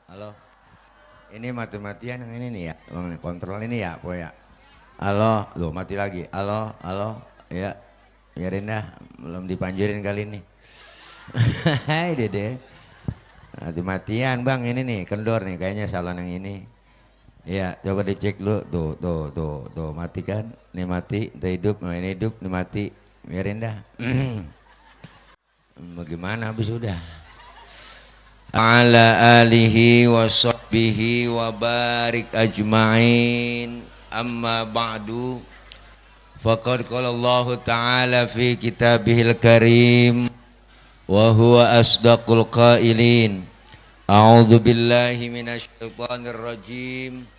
Halo, ini mati-matian yang ini nih ya, Bang, kontrol ini ya, po ya. Halo, loh mati lagi. Halo, halo, ya, biarin dah, belum dipanjurin kali ini. Hai Dede, mati-matian Bang, ini nih, kendor nih, kayaknya salon yang ini. Ya, coba dicek dulu, tuh, mati kan? Nih mati, tuh hidup, nah ini hidup, nih mati, biarin dah. Bagaimana habis udah? Ala alihi wa sahbihi wa barik ajma'in, amma ba'du, faqad qala Allah ta'ala fi kitabihil karim wa huwa asdaqul qailin. A'udzu billahi minasyaitonir rajim.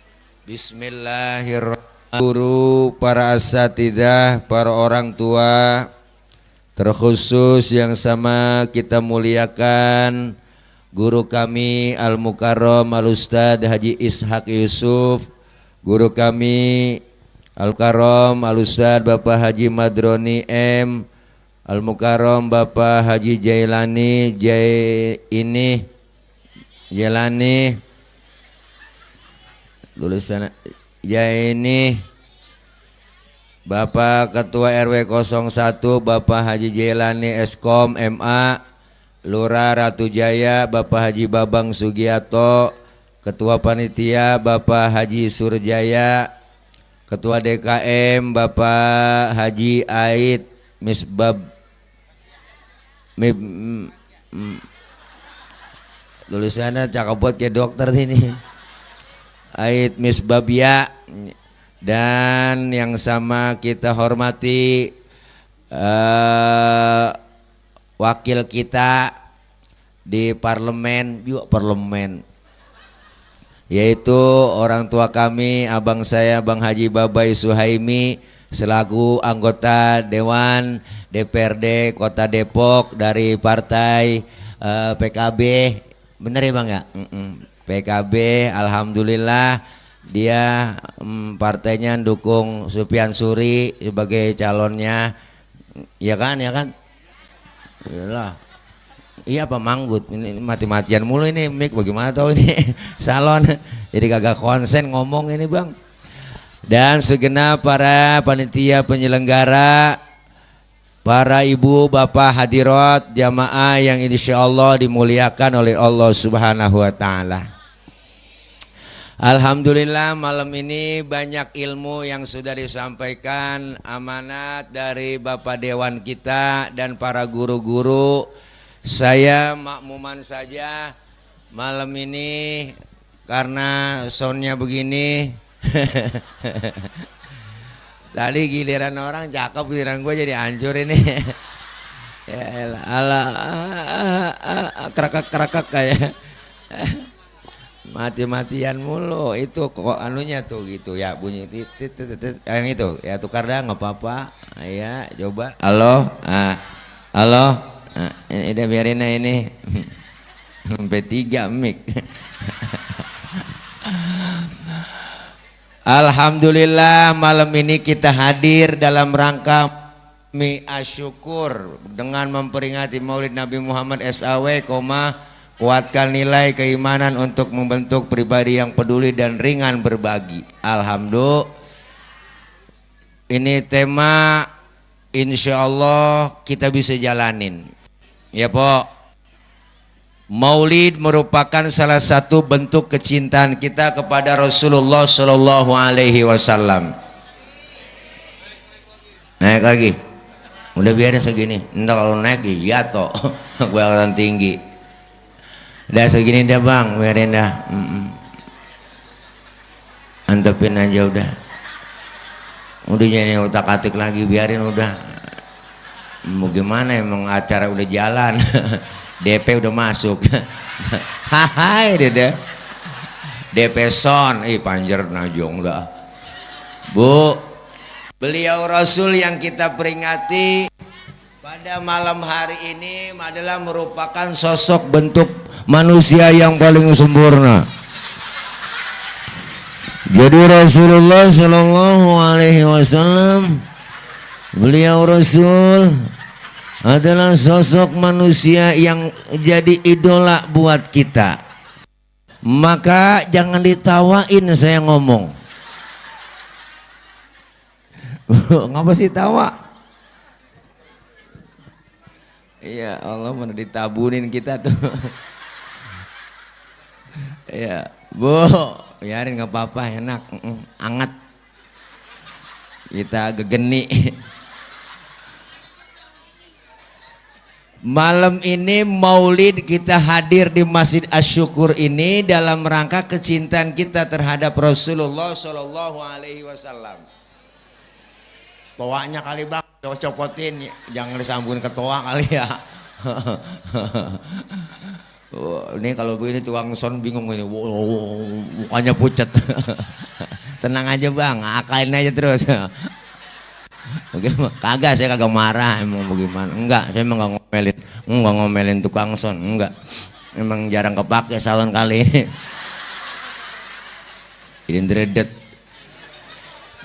Bismillahirrahmanirrahim. Guru, para asatidzah, para orang tua, terkhusus yang sama kita muliakan guru kami Al-Mukarram Al-Ustadz Haji Ishaq Yusuf, guru kami Al-Mukarram Al-Ustadz Bapak Haji Madroni M, Al-Mukarram Bapak Haji Jailani lulusan Jaini, Bapak Ketua RW 01 Bapak Haji Jailani Eskom MA, Lurah Ratu Jaya Bapak Haji Babang Sugiyato, Ketua Panitia Bapak Haji Surjaya, Ketua DKM Bapak Haji Aid Misbab tulisannya cakep buat kayak dokter sini, Aid Misbabia. Dan yang sama kita hormati wakil kita di parlemen, yaitu orang tua kami, abang saya Bang Haji Babai Suhaimi selaku anggota Dewan DPRD Kota Depok dari partai PKB. Bener ya Bang ya? PKB, alhamdulillah dia partainya dukung Sufyan Suri sebagai calonnya, ya kan? Iyalah. Iya Pak Manggut, ini mati-matian mulu ini mic, bagaimana tahu ini salon, jadi kagak konsen ngomong ini Bang. Dan segenap para panitia penyelenggara, para ibu bapak hadirat jamaah yang insyaallah dimuliakan oleh Allah Subhanahu wa taala. Alhamdulillah malam ini banyak ilmu yang sudah disampaikan, amanat dari Bapak Dewan kita dan para guru-guru. Saya makmuman saja malam ini karena soundnya begini. Tadi giliran orang cakep, giliran gue jadi hancur ini. Ya Allah, kerakak kayak mati-matian mulu itu kok anunya tuh gitu ya, bunyi yang itu ya, tukar dah nggak apa-apa ya, coba halo halo ini udah biarin aja ini sampai 3 mic. Alhamdulillah malam ini kita hadir dalam rangka asyukur dengan memperingati Maulid Nabi Muhammad SAW, kuatkan nilai keimanan untuk membentuk pribadi yang peduli dan ringan berbagi. Alhamdulillah. Ini tema insya Allah kita bisa jalanin. Ya Pok. Maulid merupakan salah satu bentuk kecintaan kita kepada Rasulullah Shallallahu Alaihi Wasallam. Naik lagi. Udah biarin segini. Ntar kalau naik jatuh. Gue akan tinggi. Udah segini dah Bang, biarin dah. Antepin aja udah. Udah jadi utak-atik lagi, biarin udah. Mau gimana, emang acara udah jalan. DP udah masuk. Hai Dede. DP son, panjer najong dah. Bu, beliau Rasul yang kita peringati pada malam hari ini adalah merupakan sosok bentuk manusia yang paling sempurna. Jadi Rasulullah Shallallahu Alaihi Wasallam, beliau Rasul adalah sosok manusia yang jadi idola buat kita. Maka jangan ditawain saya ngomong. Ngapa sih tawa? Iya, Allah mana ditabunin kita tuh. Iya, Bu, biarin nggak apa-apa, enak, anget. Kita gegeni. Malam ini Maulid kita hadir di Masjid Asy-Syukur ini dalam rangka kecintaan kita terhadap Rasulullah Shallallahu Alaihi Wasallam. Toanya kali bang, copotin, jangan disambungin ke toa kali ya. Oh, ini kalau begini tukang son bingung ini, mukanya pucat. Tenang aja bang, akalin aja terus. Kagak, saya kagak marah, emang bagaimana? Enggak, saya emang nggak ngomelin tukang son, enggak. Emang jarang kepake setahun kali ini. Jadi dredet.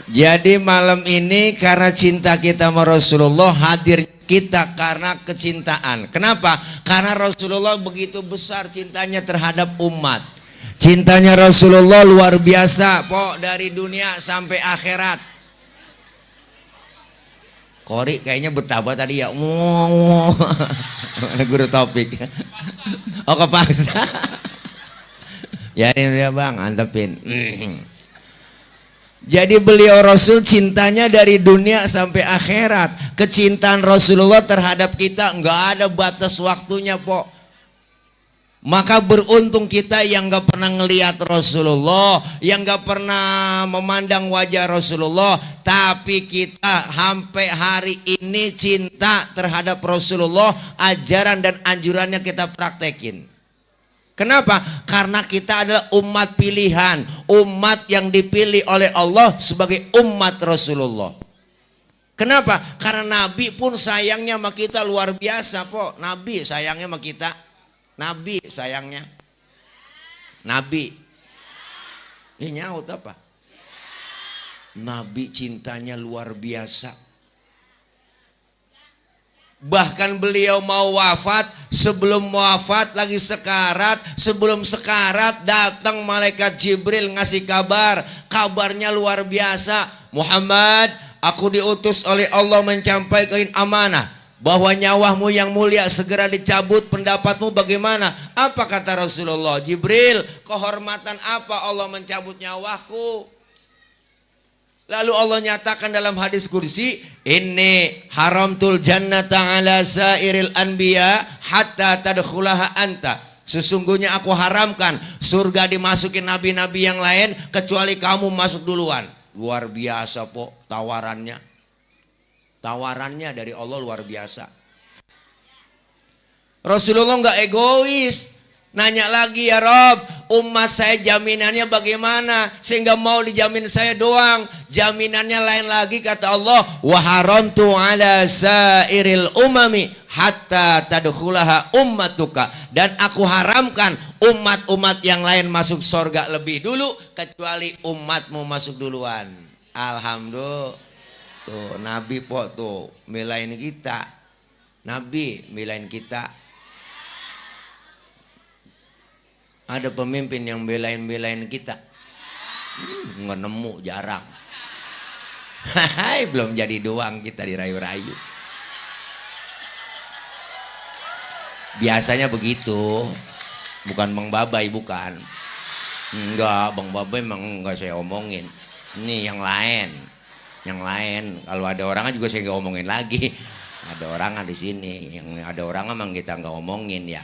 Jadi malam ini karena cinta kita sama Rasulullah, hadir kita karena kecintaan. Kenapa? Karena Rasulullah begitu besar cintanya terhadap umat. Cintanya Rasulullah luar biasa, pok, dari dunia sampai akhirat. Kori kayaknya betapa tadi ya. Mana guru topik. Oh kepaksa. Ya ini dia bang, antepin. Jadi beliau Rasul cintanya dari dunia sampai akhirat. Kecintaan Rasulullah terhadap kita nggak ada batas waktunya, pok. Maka beruntung kita yang gak pernah ngelihat Rasulullah, yang gak pernah memandang wajah Rasulullah, tapi kita sampai hari ini cinta terhadap Rasulullah, ajaran dan anjurannya kita praktekin. Kenapa? Karena kita adalah umat pilihan, umat yang dipilih oleh Allah sebagai umat Rasulullah. Kenapa? Karena Nabi pun sayangnya sama kita luar biasa, pok. Nabi sayangnya sama kita. Nabi sayangnya, Nabi, ini nyaut apa? Nabi cintanya luar biasa. Bahkan beliau mau wafat, sebelum wafat lagi sekarat, sebelum sekarat datang malaikat Jibril ngasih kabar, kabarnya luar biasa. Muhammad, aku diutus oleh Allah menyampaikan amanah bahwa nyawamu yang mulia segera dicabut, pendapatmu bagaimana? Apa kata Rasulullah? Jibril, kehormatan apa Allah mencabut nyawaku? Lalu Allah nyatakan dalam hadis kursi, inni haramtul jannata ala sairil anbiya hatta tadkhulaha anta. Sesungguhnya aku haramkan surga dimasukin nabi-nabi yang lain kecuali kamu masuk duluan. Luar biasa, po, tawarannya. Tawarannya dari Allah luar biasa. Rasulullah nggak egois. Nanya lagi, ya Rob, umat saya jaminannya bagaimana? Sehingga mau dijamin saya doang. Jaminannya lain lagi, kata Allah, wa haramtu ala sairil umami hatta tadkhulaha ummatuka. Dan aku haramkan umat-umat yang lain masuk surga lebih dulu kecuali umatmu masuk duluan. Alhamdulillah. Tuh, Nabi pok tuh milain kita. Nabi milain kita. Ada pemimpin yang belain kita. Nggak nemu, jarang. Hai, belum jadi doang kita dirayu-rayu. Biasanya begitu. Bukan Bang Babai, bukan. Enggak, Bang Babai emang enggak saya omongin. Ini yang lain. Yang lain, kalau ada orang juga saya nggak omongin lagi. Ada orang di sini, yang ada orang emang kita nggak omongin ya.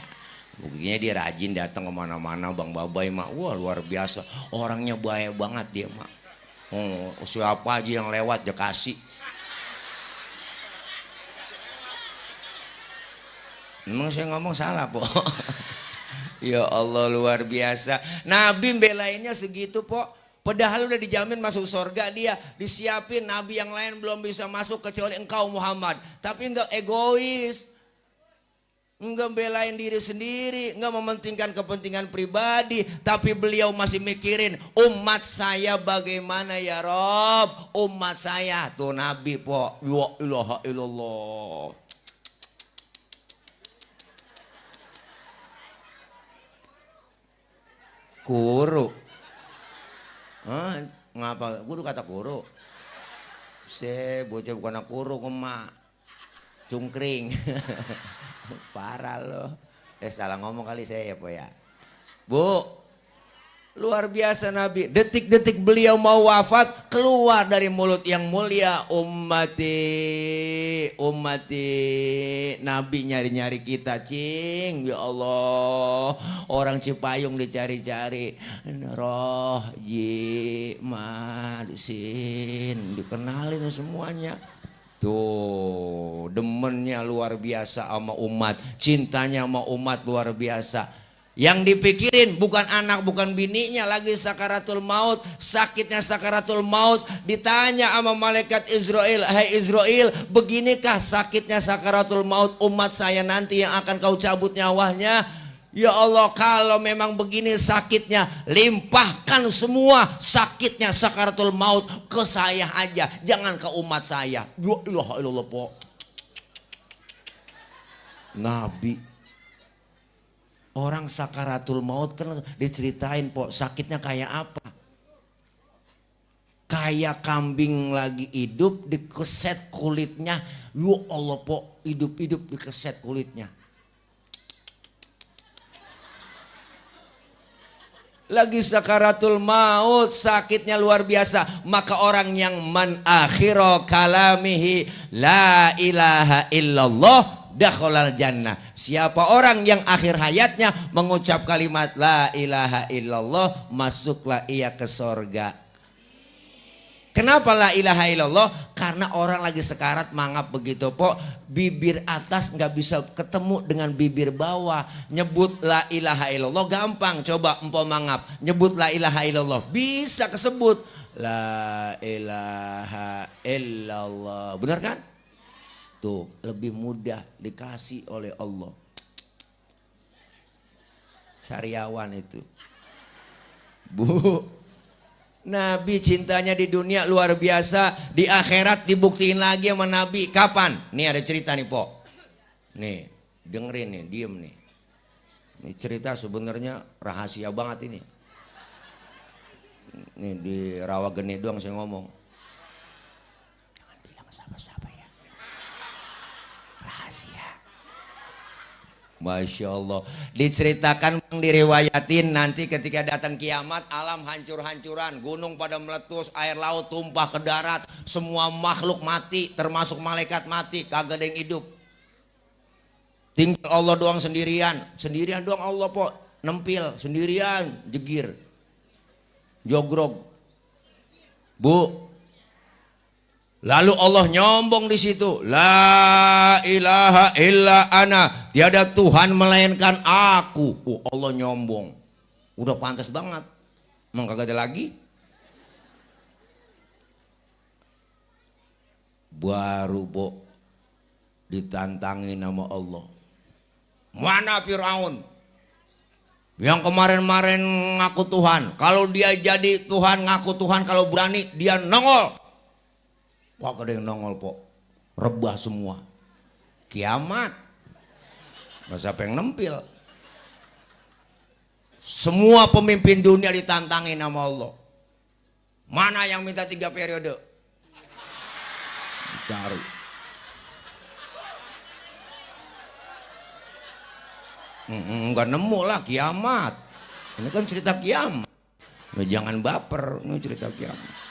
Buktinya dia rajin datang kemana-mana, Bang Babai mak, wah luar biasa, orangnya baik banget dia mak. Oh, siapa aja yang lewat dia kasih. Emang saya ngomong salah, po? Ya Allah luar biasa. Nabi belainnya segitu, po. Padahal udah dijamin masuk surga dia, disiapin nabi yang lain belum bisa masuk kecuali engkau Muhammad. Tapi enggak egois, enggak belain diri sendiri, enggak mementingkan kepentingan pribadi, tapi beliau masih mikirin umat saya bagaimana ya Rob, umat saya tuh Nabi, po, ya ilaha illallah. Kuru. Ngapa? Kudu kata kuru. Bocah bukan kuru kema. Cungkring. Parah loh. Salah ngomong kali saya ya po ya. Bu, luar biasa Nabi. Detik-detik beliau mau wafat, keluar dari mulut yang mulia, ummati, Nabi nyari-nyari kita, cing. Ya Allah, orang Cipayung dicari-cari. Roh, ji, madusin, dikenalin semuanya. Tuh, demennya luar biasa sama umat, cintanya sama umat luar biasa. Yang dipikirin bukan anak, bukan bininya, lagi sakaratul maut, sakitnya sakaratul maut. Ditanya sama malaikat Israel, hai Israel, beginikah sakitnya sakaratul maut umat saya nanti yang akan kau cabut nyawanya? Ya Allah, kalau memang begini sakitnya, limpahkan semua sakitnya sakaratul maut ke saya aja, jangan ke umat saya. Ya ilaha illallah po. Nabi, orang sakaratul maut kan diceritain po, sakitnya kayak apa? Kayak kambing lagi hidup dikeset kulitnya. Ya Allah po, hidup-hidup dikeset kulitnya. Lagi sakaratul maut, sakitnya luar biasa. Maka orang yang man akhiro kalamihi la ilaha illallah dakhalal jannah. Siapa orang yang akhir hayatnya mengucap kalimat la ilaha illallah, masuklah ia ke sorga. Kenapa la ilaha illallah? Karena orang lagi sekarat mangap begitu po, bibir atas nggak bisa ketemu dengan bibir bawah. Nyebut la ilaha illallah gampang, coba empo mangap nyebut la ilaha illallah bisa kesebut la ilaha illallah, benar kan? Tuh lebih mudah dikasih oleh Allah. Sariawan itu Bu. Nabi cintanya di dunia luar biasa, di akhirat dibuktiin lagi sama Nabi. Kapan? Nih ada cerita nih po. Nih dengerin nih, diem nih. Ini cerita sebenarnya rahasia banget ini. Nih di Rawageni doang saya ngomong. Jangan bilang siapa-siapa ya. Rahasia. Masya Allah. Diceritakan, diriwayatin nanti ketika datang kiamat, alam hancur-hancuran, gunung pada meletus, air laut tumpah ke darat, semua makhluk mati, termasuk malaikat mati, kagak ada yang hidup. Tinggal Allah doang sendirian doang Allah po, nempil sendirian, jegir, jogrog. Bu, lalu Allah nyombong di situ, la ilaha illa ana, tiada Tuhan melainkan aku. Allah nyombong, udah pantas banget, emang kagak ada lagi. Baru po ditantangin nama Allah. Mana Fir'aun yang kemarin-kemarin ngaku Tuhan? Kalau dia jadi Tuhan, ngaku Tuhan, kalau berani dia nongol. Wah, ada yang nongol po, rebah semua. Kiamat, masa pengen nempil. Semua pemimpin dunia ditantangin sama Allah. Mana yang minta 3 periode? Cari. Enggak nemu lah kiamat. Ini kan cerita kiamat. Nah, jangan baper, ini cerita kiamat.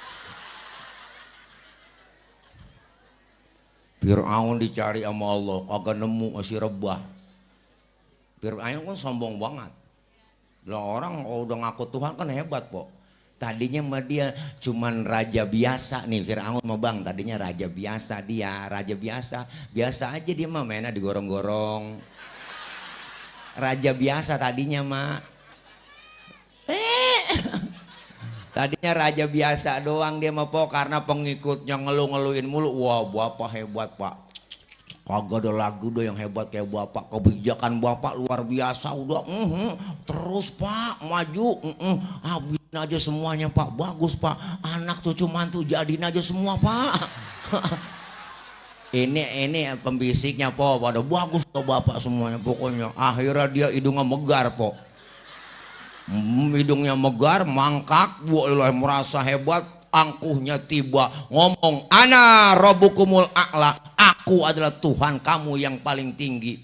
Fir'aun dicari sama Allah, kagak nemu, masih rebah. Fir'aun kan sombong banget. Lah orang udah ngaku Tuhan kan hebat po. Tadinya mah dia cuman raja biasa nih, Fir'aun mah bang. Tadinya raja biasa dia, raja biasa. Biasa aja dia mah, mainnya digorong-gorong. Raja biasa tadinya mah. Tadinya raja biasa doang dia mah po, karena pengikutnya ngeluh-ngeluhin mulu. Wah, bapak hebat pak, kagak ada lagu deh yang hebat kayak bapak. Kebijakan bapak luar biasa udah. Terus pak maju, habisin aja semuanya pak, bagus pak. Anak cucu mantu jadiin aja semua pak. Ini pembisiknya po, pada bagus ke bapak semuanya pokoknya. Akhirnya dia hidungnya megar po. hidungnya megar, mangkak, merasa hebat, angkuhnya tiba, ngomong, ana rabbukumul a'la, aku adalah Tuhan kamu yang paling tinggi.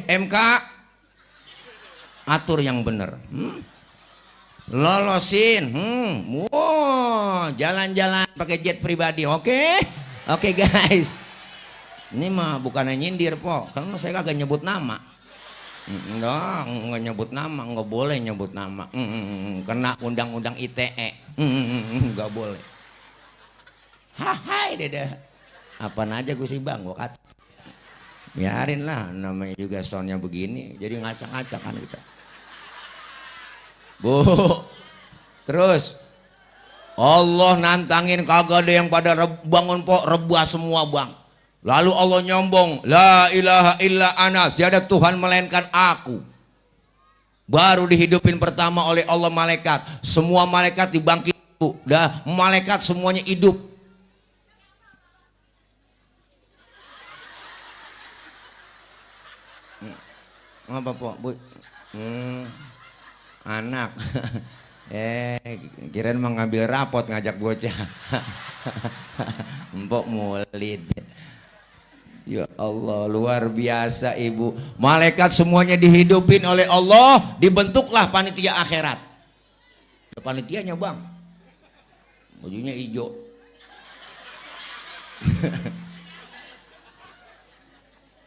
MK, atur yang bener. Lolosin, wow, jalan-jalan pakai jet pribadi, oke, oke guys. Ini mah bukannya nyindir po, karena saya kagak nyebut nama. Nggak nyebut nama, nggak boleh nyebut nama. Kena undang-undang ITE, nggak boleh. Hai dede, apaan aja gue sih bang, gue kata. Biarin lah, namanya juga soundnya begini, jadi ngacak-ngacak kan kita. Bu, terus Allah nantangin kagak ada yang pada bangun po, rebah semua bang. Lalu Allah nyombong, la ilaha illa ana, tiada Tuhan melainkan aku. Baru dihidupin pertama oleh Allah malaikat. Semua malaikat dibangkit, dah malaikat semuanya hidup. Apa po, bu? Anak. Kirain mau ngambil rapot ngajak bocah. Empok mulid. Ya Allah, luar biasa ibu. Malaikat semuanya dihidupin oleh Allah, dibentuklah panitia akhirat. Panitianya bang, bajunya hijau.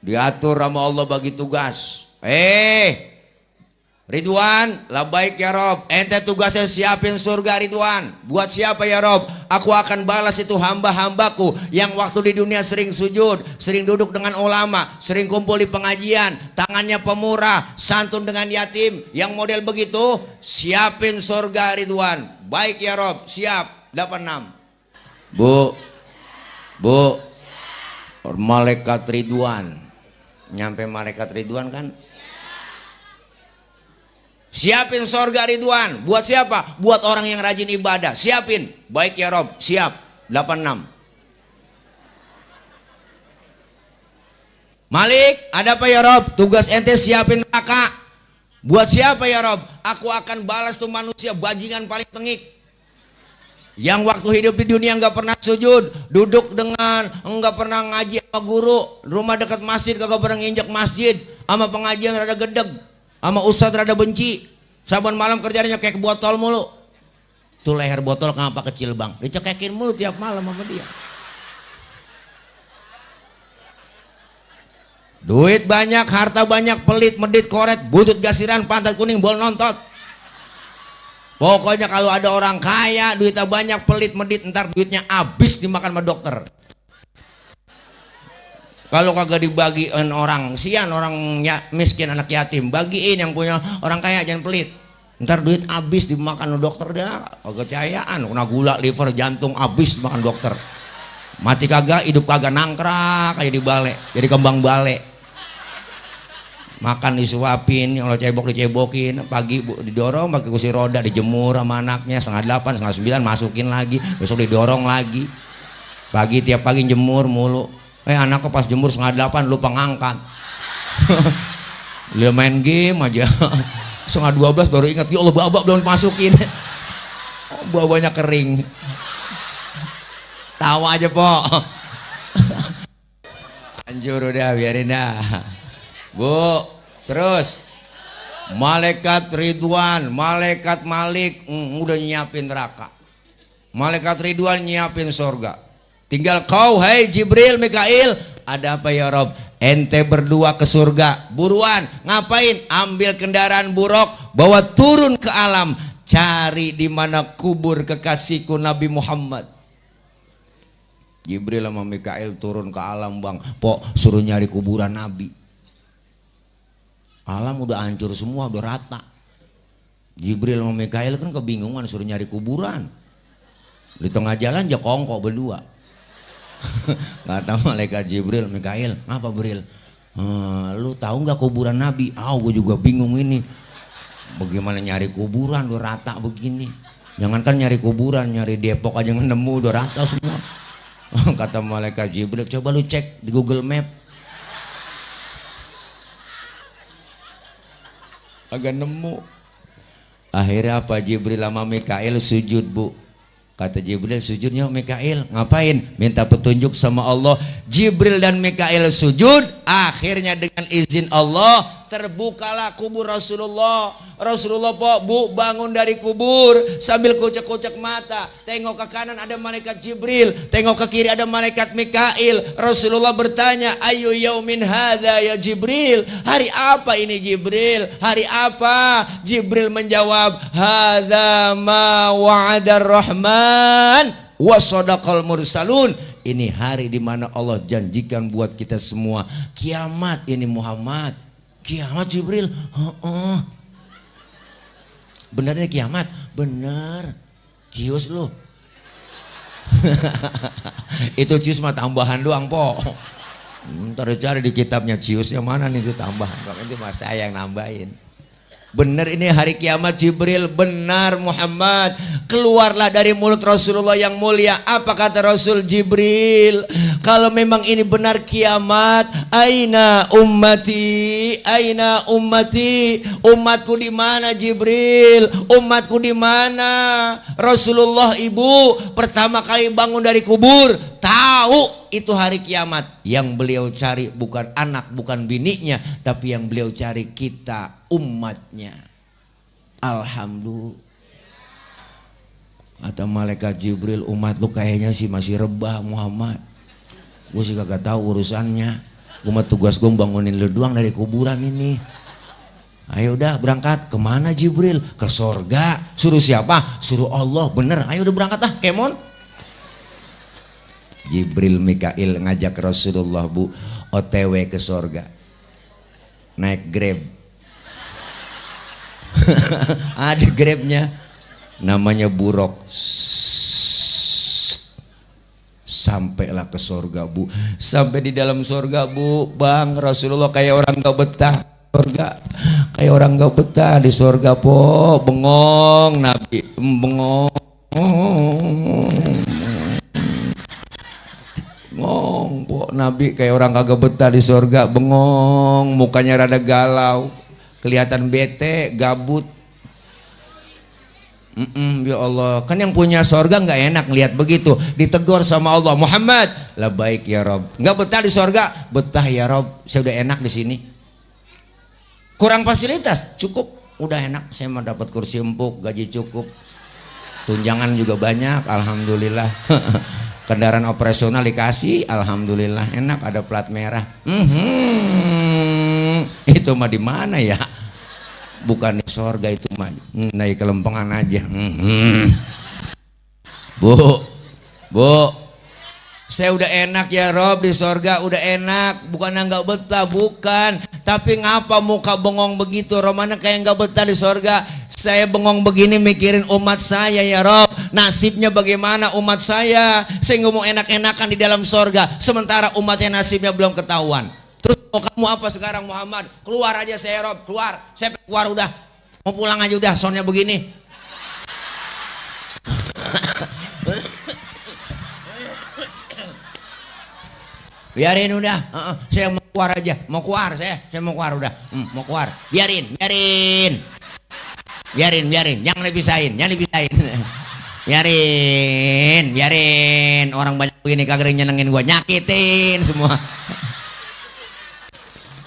Diatur sama Allah bagi tugas. Ridwan, labaik ya Rob. Ente tugasnya siapin surga Ridwan. Buat siapa ya Rob? Aku akan balas itu hamba-hambaku yang waktu di dunia sering sujud, sering duduk dengan ulama, sering kumpul di pengajian, tangannya pemurah, santun dengan yatim. Yang model begitu, siapin surga Ridwan. Baik ya Rob, siap. 86. Bu, malaikat Ridwan. Nyampe malaikat Ridwan kan? Siapin sorga Ridwan. Buat siapa? Buat orang yang rajin ibadah. Siapin. Baik ya Rob. Siap. 86. Malik, ada apa ya Rob? Tugas ente siapin neraka. Buat siapa ya Rob? Aku akan balas tuh manusia bajingan paling tengik, yang waktu hidup di dunia nggak pernah sujud, duduk dengan nggak pernah ngaji sama guru, rumah dekat masjid kagak pernah nginjak masjid, sama pengajian rada gedeg, sama ustadz rada benci, saban malam kerjanya kayak botol mulu. Tuh leher botol kenapa kecil bang? Dicekekin mulu tiap malam sama dia. Duit banyak, harta banyak, pelit, medit, koret, butut gasiran, pantat kuning, bol nontot. Pokoknya kalau ada orang kaya, duitnya banyak, pelit, medit, ntar duitnya habis dimakan sama dokter. Kalau kagak dibagiin orang, sian orang miskin, anak yatim, bagiin yang punya orang kaya, jangan pelit. Ntar duit habis dimakan sama dokter dah, kecayaan, kena gula, liver, jantung habis dimakan dokter. Mati kagak, hidup kagak, nangkrak kayak di bale, jadi kembang bale. Makan disuapin, kalau cebok dicebokin, pagi didorong pakai kursi roda, dijemur sama anaknya, 7:30, 8:30 masukin lagi, besok didorong lagi. Pagi tiap pagi jemur mulu. Anaknya pas jemur 7:30 lupa ngangkat. Dia main game aja. 11:30 baru ingat, ya Allah babak belum masukin. Bawahnya kering. Tawa aja po. Anjur udah, biarin dah. Bu, terus malaikat Ridwan, malaikat Malik udah nyiapin neraka. Malaikat Ridwan nyiapin surga. Tinggal kau, hai Jibril, Mikail, ada apa ya Rob? Ente berdua ke surga. Buruan, ngapain? Ambil kendaraan buruk, bawa turun ke alam, cari di mana kubur kekasihku Nabi Muhammad. Jibril sama Mikail turun ke alam bang, pok suruh nyari kuburan Nabi. Alam udah hancur semua, udah rata. Jibril sama Mikail kan kebingungan suruh nyari kuburan. Di tengah jalan aja kongko berdua. Kata malaikat Jibril, Mikail, ngapa Bril? Lu tahu nggak kuburan Nabi? Gue juga bingung ini. Bagaimana nyari kuburan udah rata begini? Jangankan nyari kuburan, nyari Depok aja nemu udah rata semua. Kata malaikat Jibril, coba lu cek di Google Map. agak nemu. Akhirnya apa, Jibril sama Mikail sujud, Bu. Kata Jibril, sujudnya Mikail ngapain? Minta petunjuk sama Allah. Jibril dan Mikail sujud, akhirnya dengan izin Allah terbukalah kubur Rasulullah. Rasulullah Bu bangun dari kubur sambil kucek-kucek mata, tengok ke kanan ada malaikat Jibril, tengok ke kiri ada malaikat Mikail. Rasulullah bertanya, ayu yaumin hadza ya Jibril, hari apa ini Jibril, hari apa? Jibril menjawab, hadza ma wa'adar rahman wa sadaqal mursalun. Ini hari di mana Allah janjikan buat kita semua kiamat ini Muhammad. Kiamat Jibril, benernya kiamat, bener, cius lu. Itu cius mah tambahan doang po. Ntar cari di kitabnya ciusnya mana nih, itu tambahan, itu mas saya yang nambahin. Benar ini hari kiamat Jibril, benar Muhammad. Keluarlah dari mulut Rasulullah yang mulia. Apa kata Rasul Jibril? Kalau memang ini benar kiamat, aina ummati, aina ummati, umatku di mana Jibril? Umatku di mana? Rasulullah ibu pertama kali bangun dari kubur, tahu itu hari kiamat. Yang beliau cari bukan anak, bukan bininya, tapi yang beliau cari kita, umatnya. Alhamdulillah. Kata malaikat Jibril, umat lu kayaknya sih masih rebah Muhammad. Gue sih kagak tahu urusannya. Gue mah tugas gue bangunin lu doang dari kuburan ini. Ayo udah berangkat. Kemana Jibril? Ke sorga. Suruh siapa? Suruh Allah. Bener. Ayo udah berangkat ah, kemon. Jibril Mikail ngajak Rasulullah Bu OTW ke sorga, naik Grab. Ada Grabnya, namanya Burok. Sampailah ke sorga Bu. Sampai di dalam sorga Bu, Bang, Rasulullah kayak orang gak betah sorga, kayak orang gak betah di sorga po. Bengong Nabi, bengong. Bengong po Nabi kayak orang kagak betah di sorga, bengong, mukanya rada galau, kelihatan bete, gabut. Ya Allah, kan yang punya sorga nggak enak lihat begitu, ditegur sama Allah, Muhammad, labaik ya Rob, nggak betah di sorga, betah ya Rob, saya udah enak di sini. Kurang fasilitas, cukup, udah enak, saya mau dapat kursi empuk, gaji cukup, tunjangan juga banyak, alhamdulillah. Kendaraan operasional dikasih, alhamdulillah enak, ada plat merah. Itu mah di mana ya? Bukan di sorga itu mah, naik kelempengan aja. Bu, saya udah enak ya Rob di sorga, udah enak, bukan nggak betah, bukan. Tapi ngapa muka bengong begitu? Romana kayak nggak betah di sorga. Saya bengong begini mikirin umat saya ya Rob. Nasibnya bagaimana umat saya? Saya nggak mau enak-enakan di dalam sorga, sementara umatnya nasibnya belum ketahuan. Terus mau kamu apa sekarang Muhammad? Keluar aja saya Rob, keluar. Saya keluar udah. Mau pulang aja udah, soalnya begini. Biarin udah, saya mau keluar aja, mau keluar saya mau keluar udah, mau keluar. Biarin, jangan dipisahin, biarin. Orang banyak begini kagak nyenengin gua, nyakitin semua.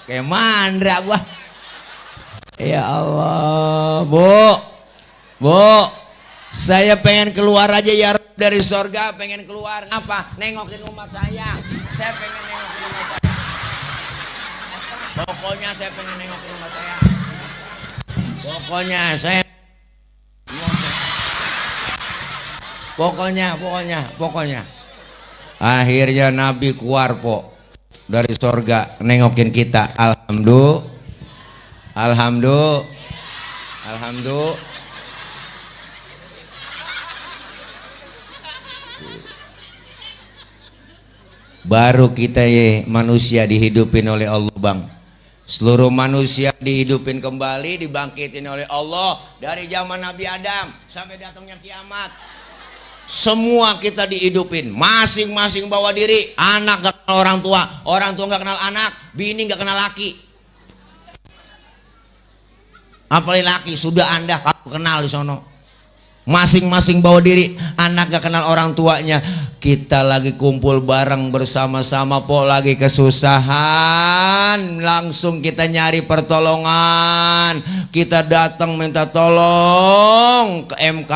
Kayak mandra gua. Ya Allah, Bu, saya pengen keluar aja ya dari sorga, pengen keluar. Ngapa? Nengokin umat saya pengen nengokin umat saya. Pokoknya saya pengen nengokin umat saya. Pokoknya. Akhirnya Nabi keluar po dari sorga nengokin kita. Alhamdulillah. Baru kita manusia dihidupin oleh Allah Bang. Seluruh manusia dihidupin kembali, dibangkitin oleh Allah dari zaman Nabi Adam sampai datangnya kiamat. Semua kita dihidupin, masing-masing bawa diri. Anak gak kenal orang tua gak kenal anak, bini gak kenal laki. apalagi laki. Sudah Anda kamu kenal di sono, masing-masing bawa diri. Anak gak kenal orang tuanya. Kita lagi kumpul bareng bersama-sama po, lagi kesusahan, langsung kita nyari pertolongan. Kita datang minta tolong ke MK.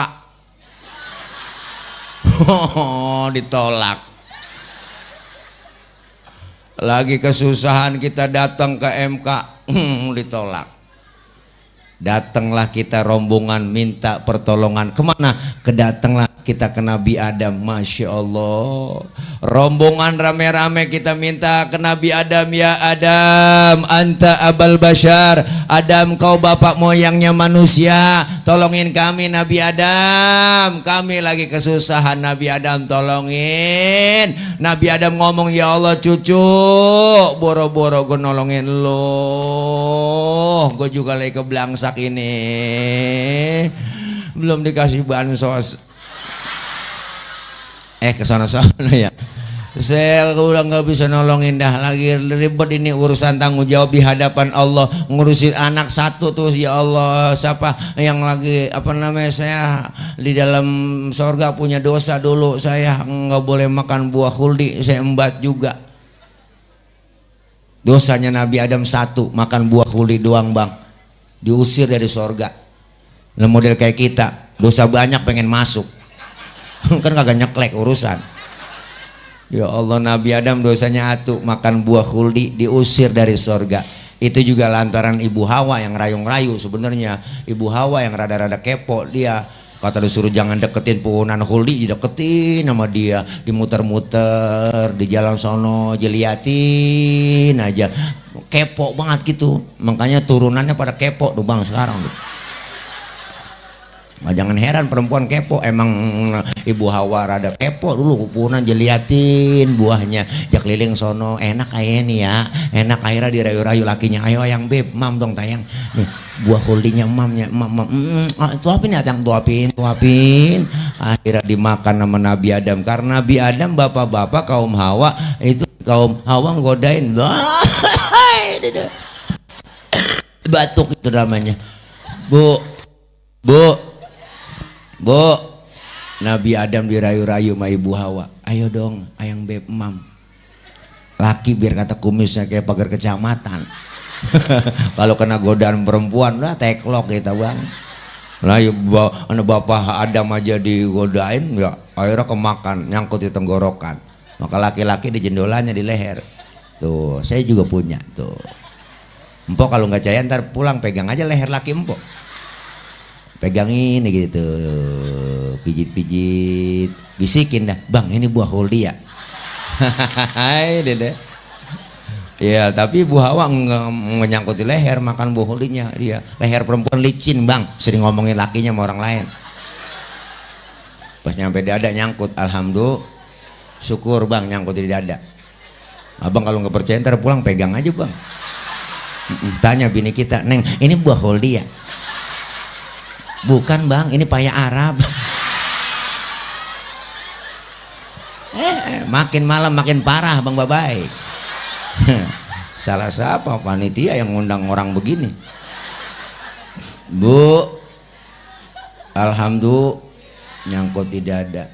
Ditolak. Lagi kesusahan kita datang ke MK, ditolak. Datanglah kita rombongan minta pertolongan. Kemana? Kedatanglah kita ke Nabi Adam. Masya Allah, rombongan rame-rame kita minta ke Nabi Adam. Ya Adam, anta abal bashar. Adam, kau bapak moyangnya manusia, tolongin kami Nabi Adam, kami lagi kesusahan. Nabi Adam tolongin. Nabi Adam ngomong, ya Allah cucu, boro-boro gue nolongin lo, gue juga lagi keblangsak ini, belum dikasih bansos. Kesana-sana ya, saya udah nggak bisa nolongin dah, lagi ribet ini urusan tanggung jawab di hadapan Allah, ngurusin anak satu tuh. Ya Allah, siapa yang lagi saya di dalam sorga punya dosa dulu, saya nggak boleh makan buah khuldi, saya embat juga. Dosanya Nabi Adam satu, makan buah khuldi doang bang, diusir dari sorga. Nah, model kayak kita dosa banyak pengen masuk kan kagak nyeklek urusan. Ya Allah, Nabi Adam dosanya atu, makan buah khuldi, diusir dari sorga. Itu juga lantaran Ibu Hawa yang rayu-rayu. Sebenarnya Ibu Hawa yang rada-rada kepo, dia kata disuruh jangan deketin puhunan khuldi, dideketin sama dia, dimuter-muter di jalan sono, diliatin aja, kepo banget gitu. Makanya turunannya pada kepo tuh bang sekarang tuh. Nah, jangan heran perempuan kepo, emang Ibu Hawa rada kepo dulu, pupunan jeliatin buahnya, jak keliling sono, enak kayak ini ya, enak. Akhirnya dirayu-rayu lakinya, ayo yang beb, mam dong tayang, nih, buah holdingnya mamnya, tuapin ya, yang tuapin. Akhirnya dimakan sama Nabi Adam. Karena Nabi Adam bapak-bapak kaum Hawa, itu kaum Hawa ngodain, batuk itu namanya. Bu, Nabi Adam dirayu-rayu sama Ibu Hawa, ayo dong ayang beb mam, laki biar kata kumisnya kayak pagar kecamatan. Kalau kena godaan perempuan lah teklok kita bang. Lah ya bapak Adam aja digodain ya, akhirnya kemakan, nyangkut di tenggorokan. Maka laki-laki di jendolannya di leher. Tuh saya juga punya tuh. Empok kalau nggak percaya ntar pulang pegang aja leher laki empok, pegangin gitu, pijit-pijit, bisikin dah, bang ini buah khuldi ya. Hai dede. Ya tapi Ibu Hawa menyangkut di leher, makan buah khuldinya dia. Leher perempuan licin bang, sering ngomongin lakinya sama orang lain. Pas nyampe dada nyangkut, alhamdulillah, syukur bang nyangkut di dada. Abang kalau nggak percaya ntar pulang pegang aja bang. Tanya bini kita, neng ini buah khuldi ya? Bukan bang, ini paya Arab. Makin malam makin parah bang Babai. Salah siapa panitia yang ngundang orang begini? Bu, alhamdulillah nyangkut di dada.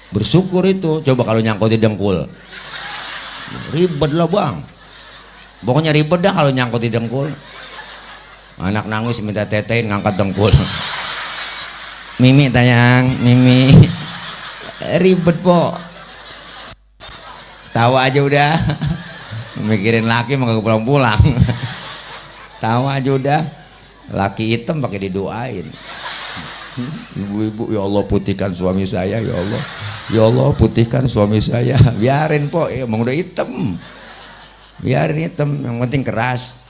Bersyukur itu. Coba kalau nyangkut di dengkul, ribet lah bang. Pokoknya ribet dah kalau nyangkut di dengkul. Anak nangis minta tetein, ngangkat dengkul. Mimi tayang, Mimi. Ribet po. Tawa aja udah. Mikirin laki mau pulang-pulang. Tawa aja udah. Laki hitam pakai didoain. Ibu-ibu, ya Allah putihkan suami saya, ya Allah. Ya Allah putihkan suami saya. Biarin po, emang udah hitam. Biarin hitam, yang penting keras.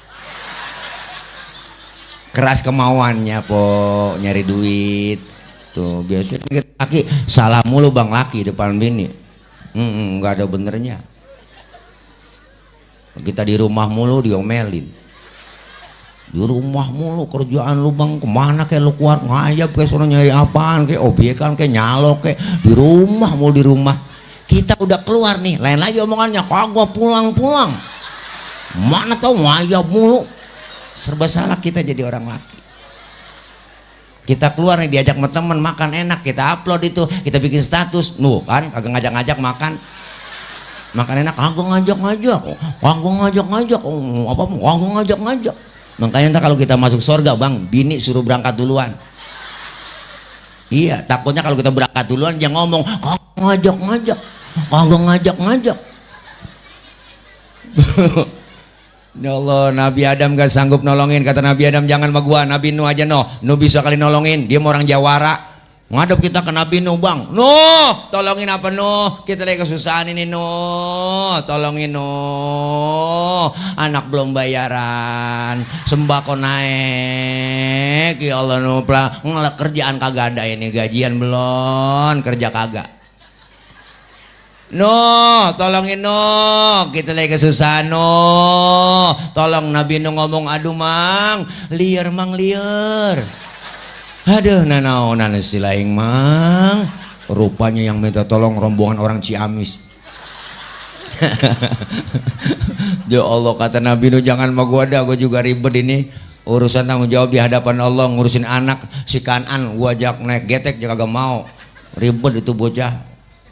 Keras kemauannya po, nyari duit tuh. Biasanya laki salah mulu bang, laki depan bini nggak ada benernya. Kita di rumah mulu diomelin, di rumah mulu kerjaan lu bang, kemana kayak lu keluar ngayap kayak suruh nyari apaan kayak obyekan kayak nyalok kayak di rumah mulu. Di rumah kita udah keluar nih, lain lagi omongannya, kagak pulang-pulang, mana tau ngayap mulu. Serba salah kita jadi orang laki. Kita keluar nih diajak sama temen makan enak, kita upload itu, kita bikin status, nuh kan kagak ngajak-ngajak makan enak, kagak ngajak-ngajak, kagak ngajak-ngajak. Makanya ntar kalau kita masuk surga bang, bini suruh berangkat duluan. Iya, takutnya kalau kita berangkat duluan dia ngomong kagak ngajak-ngajak. Ya Allah, Nabi Adam gak sanggup nolongin. Kata Nabi Adam, jangan sama gua, Nabi Nuh aja Nuh bisa kali nolongin. Dia mau orang Jawara, ngadep kita ke Nabi Nuh. Bang Nuh, tolongin apa Nuh, kita lagi kesusahan ini Nuh, tolongin Nuh, anak belum bayaran, sembako naik, ya Allah Nuh, kerjaan kagak ada ini, gajian belum, kerja kagak. Nuh, tolongin Nuh, kita lagi kesusahan Nuh, tolong. Nabi Nuh ngomong, aduh mang, liar mang liar. Aduh, nanaonan silaing mang. Rupanya yang minta tolong rombongan orang Ciamis. Ya Allah, kata Nabi Nuh, jangan sama gua dah, gua juga ribet ini. Urusan tanggung jawab di hadapan Allah, ngurusin anak si Kanan, gua ajak naik getek juga kagak mau. Ribet itu bocah.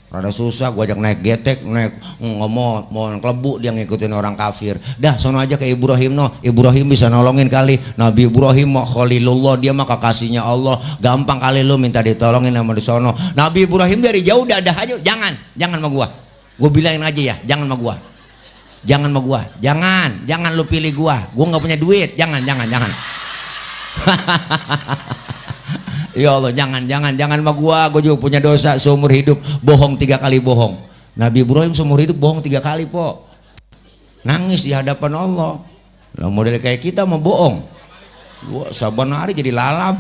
Rada susah, gua ajak naik getek, naik ngomong mau kelebu, dia ngikutin orang kafir. Dah sono aja ke Ibrahim, no Ibrahim bisa nolongin kali. Nabi Ibrahim mah Khalilullah, dia mah kekasihnya Allah, gampang kali lu minta ditolongin sama di sono. Nabi Ibrahim dari jauh dah aja, jangan sama gua bilangin aja ya, jangan sama gua, jangan lu pilih gua nggak punya duit, jangan. Ya Allah, jangan sama gua juga punya dosa seumur hidup, bohong 3 kali bohong. Nabi Ibrahim seumur hidup bohong 3 kali po, nangis di hadapan Allah. Nah, model kayak kita mau bohong, gua saban hari jadi lalap.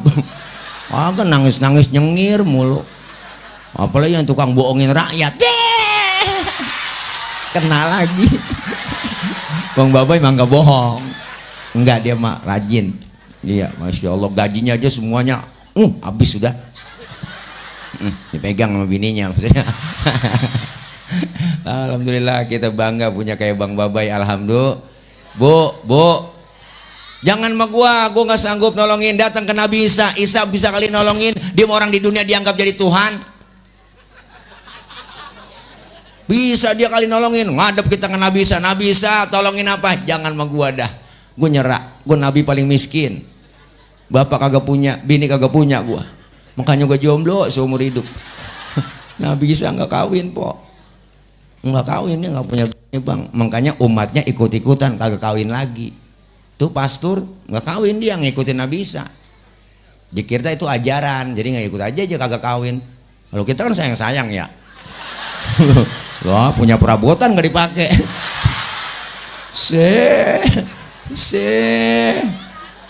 Agak nangis nyengir mulu, apalagi yang tukang bohongin rakyat. Kena lagi. Bang Babai emang gak bohong, enggak, dia mah rajin. Iya, Masya Allah, gajinya aja semuanya habis sudah, dipegang sama bininya maksudnya. Alhamdulillah kita bangga punya kayak Bang Babai. Alhamdulillah. Bu, jangan sama gua nggak sanggup nolongin. Datang ke Nabi Isa bisa kali nolongin. Dia orang di dunia dianggap jadi Tuhan, bisa dia kali nolongin. Ngadep kita ke Nabi Isa, tolongin apa? Jangan sama gua dah, gua nyerah. Gua Nabi paling miskin, bapak kagak punya, bini kagak punya gua, makanya gua jomblo seumur hidup. Nabi Isa nggak kawin po, nggak kawin, dia nggak punya bang, makanya umatnya ikut-ikutan kagak kawin lagi. Tuh pastur nggak kawin, dia ngikutin Nabi Isa. Dikira itu ajaran, jadi nggak ikut aja kagak kawin. Kalau kita kan sayang ya. Wah, punya perabotan nggak dipakai.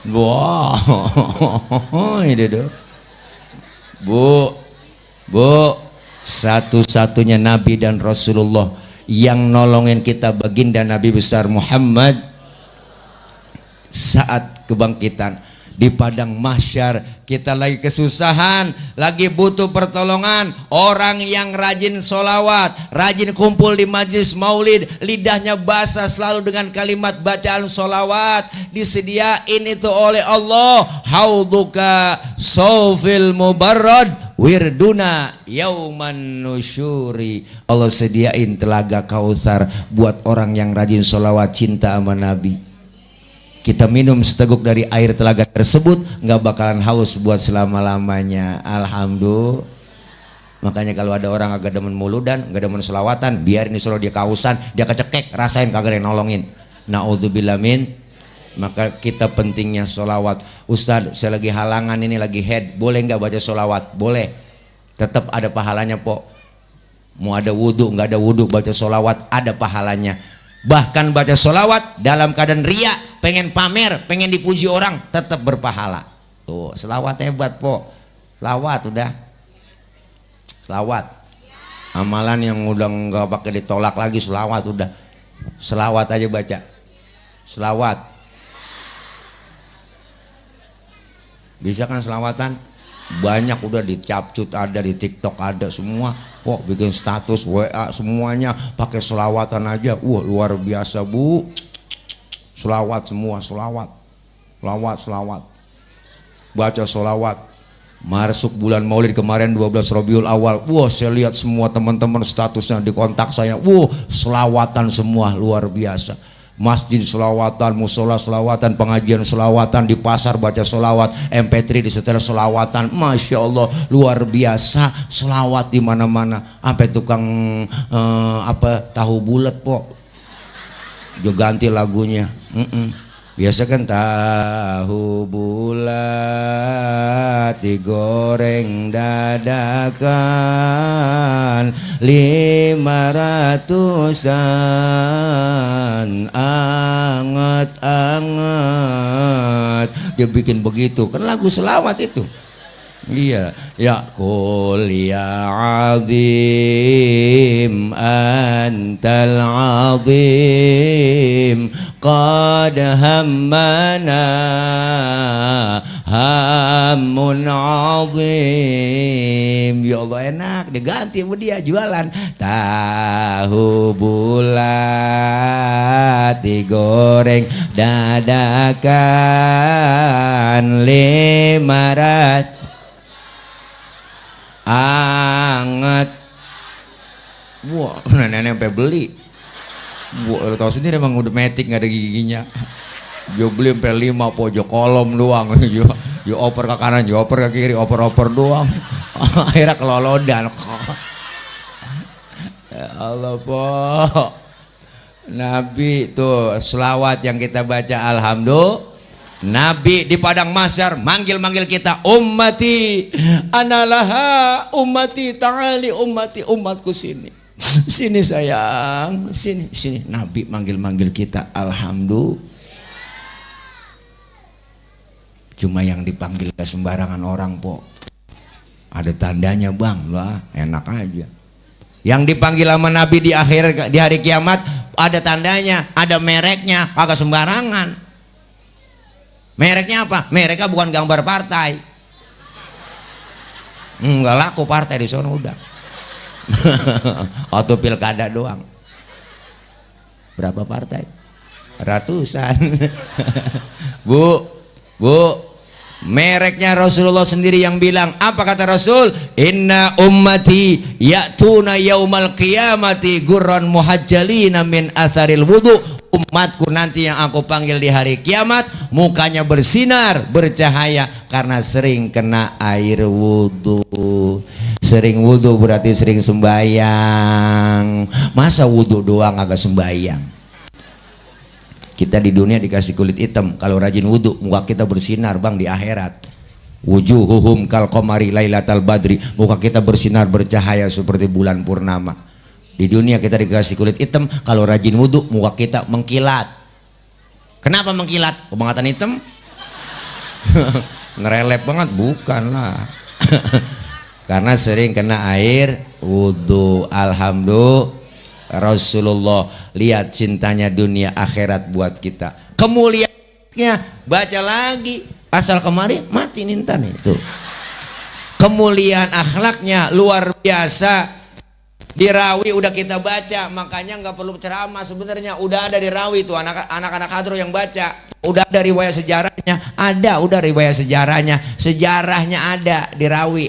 Wow, ini dong. Bu, satu-satunya Nabi dan Rasulullah yang nolongin kita baginda Nabi besar Muhammad saat kebangkitan di padang mahsyar. Kita lagi kesusahan, lagi butuh pertolongan. Orang yang rajin sholawat, rajin kumpul di majlis maulid, lidahnya basah selalu dengan kalimat bacaan sholawat, disediain itu oleh Allah. Haudhuka sawfil mubarrad wirduna yauman nusyuri. Allah sediain telaga Kautsar buat orang yang rajin sholawat, cinta sama Nabi. Kita minum seteguk dari air telaga tersebut, nggak bakalan haus buat selama-lamanya. Alhamdulillah. Makanya kalau ada orang agak demen muludan, nggak demen selawatan, biarin disuruh dia kausan, dia kecekek, rasain kagak ada yang nolongin. Naudzubillah min. Maka kita pentingnya solawat. Ustadz, saya lagi halangan ini, lagi head, boleh nggak baca solawat? Boleh. Tetap ada pahalanya po. Mau ada wudhu, nggak ada wudhu, baca solawat ada pahalanya. Bahkan baca solawat dalam keadaan ria, pengen pamer, pengen dipuji orang, tetap berpahala. Tuh, selawat hebat po. Selawat udah. Selawat. Amalan yang udah nggak pakai ditolak lagi, selawat udah. Selawat aja baca. Selawat. Bisa kan selawatan? Banyak udah di Capcut ada, di TikTok ada semua. Kok bikin status WA semuanya pakai selawatan aja. Wah, luar biasa bu. Selawat semua, selawat. selawat, baca solawat. Masuk bulan Maulid kemarin 12 Rabiul Awal, wah saya lihat semua teman-teman statusnya di kontak saya, wah selawatan semua, luar biasa. Masjid selawatan, musola selawatan, pengajian selawatan, di pasar baca selawat, MP3 di setel selawatan, masya Allah luar biasa. Selawat di mana-mana, sampai tukang tahu bulat juga ganti lagunya. Biasa kan tahu bulat digoreng dadakan 500-an anget-anget, dia bikin begitu kan lagu selawat itu. Iya, ya qul ya azim antal azim qad hammana hammun azim. Ya Allah enak, diganti sama dia jualan tahu bulat digoreng dadakan 500 anget. Wah, nenek sampai beli. Wah, lo tau sendiri emang udah metik nggak ada giginya. Dia beli sampai 5 pojok kolom doang. Dia oper ke kanan, dia oper ke kiri, oper doang. Akhirnya kelolodan. Ya Allah po. Nabi tuh selawat yang kita baca alhamdulillah. Nabi di padang mahsyar manggil-manggil kita, ummati analaha, ummati ta'ali, ummati, umatku sini. Sini sayang, sini. Nabi manggil-manggil kita, alhamdulillah. Cuma yang dipanggil ke sembarangan orang po. Ada tandanya bang, lah enak aja. Yang dipanggil sama Nabi di hari kiamat ada tandanya, ada mereknya, agak sembarangan. Mereknya apa? Mereknya bukan gambar partai. Enggak laku partai di sana udah. Atau pilkada doang. Berapa partai? Ratusan. Bu, mereknya Rasulullah sendiri yang bilang. Apa kata Rasul? Inna ummati ya'tuna yaumal qiyamati gurran muhajjalina min atharil wudu. Umatku nanti yang aku panggil di hari kiamat mukanya bersinar, bercahaya karena sering kena air wudhu. Sering wudhu berarti sering sembahyang. Masa wudhu doang agak sembahyang? Kita di dunia dikasih kulit hitam, kalau rajin wudhu muka kita bersinar bang di akhirat. Wujuhuhum kal qamari lailatal badri, muka kita bersinar bercahaya seperti bulan purnama. Di dunia kita dikasih kulit hitam, kalau rajin wudhu muka kita mengkilat. Kenapa mengkilat? Kebangatan hitam? Ngerelep banget? Bukan lah. Karena sering kena air wudhu. Alhamdulillah. Rasulullah lihat cintanya dunia akhirat buat kita. Kemuliaannya baca lagi. Asal kemari mati nintan itu. Kemuliaan akhlaknya luar biasa. Di Rawi udah kita baca, makanya nggak perlu ceramah sebenarnya, udah ada di Rawi tuh anak-anak hadroh yang baca, udah ada riwayat sejarahnya, udah riwayat sejarahnya ada di Rawi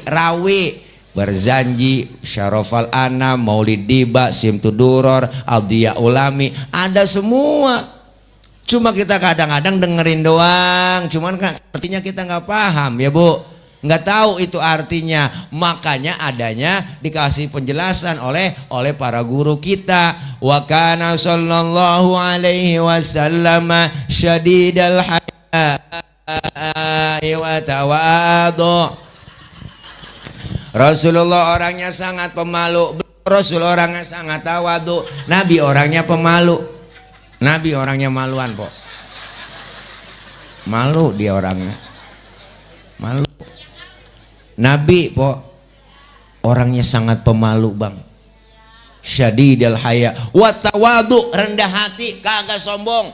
Barzanji, Syarofal Anam, Maulid Diba, Simtuduror, Aldiya Ulami, ada semua. Cuma kita kadang-kadang dengerin doang, cuman kan artinya kita nggak paham ya Bu. Nggak tahu itu artinya, makanya adanya dikasih penjelasan oleh para guru kita. Wa kana sallallahu alaihi wasallam syadidal haya'i wa tawadhu. Rasulullah orangnya sangat pemalu. Rasul orangnya sangat tawadhu. Nabi orangnya pemalu. Nabi orangnya maluan kok. Malu dia orangnya. Malu. Nabi orangnya sangat pemalu bang. Syadidal haya wa tawadu, rendah hati, kagak sombong.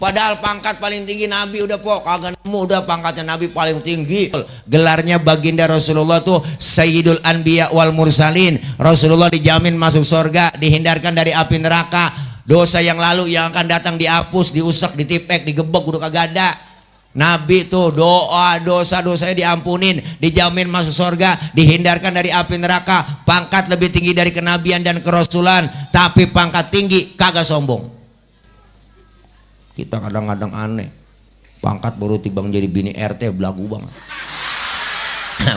Padahal pangkat paling tinggi Nabi udah kagak nemu, udah pangkatnya Nabi paling tinggi. Gelarnya baginda Rasulullah tuh Sayyidul Anbiya wal Mursalin. Rasulullah dijamin masuk surga, dihindarkan dari api neraka. Dosa yang lalu yang akan datang dihapus, diusap, ditipek, digebek udah kagak ada. Nabi tuh doa dosa-dosanya diampunin, dijamin masuk surga, dihindarkan dari api neraka, pangkat lebih tinggi dari kenabian dan kerasulan, tapi pangkat tinggi kagak sombong. Kita kadang-kadang aneh, pangkat baru tibang jadi bini RT belagu banget.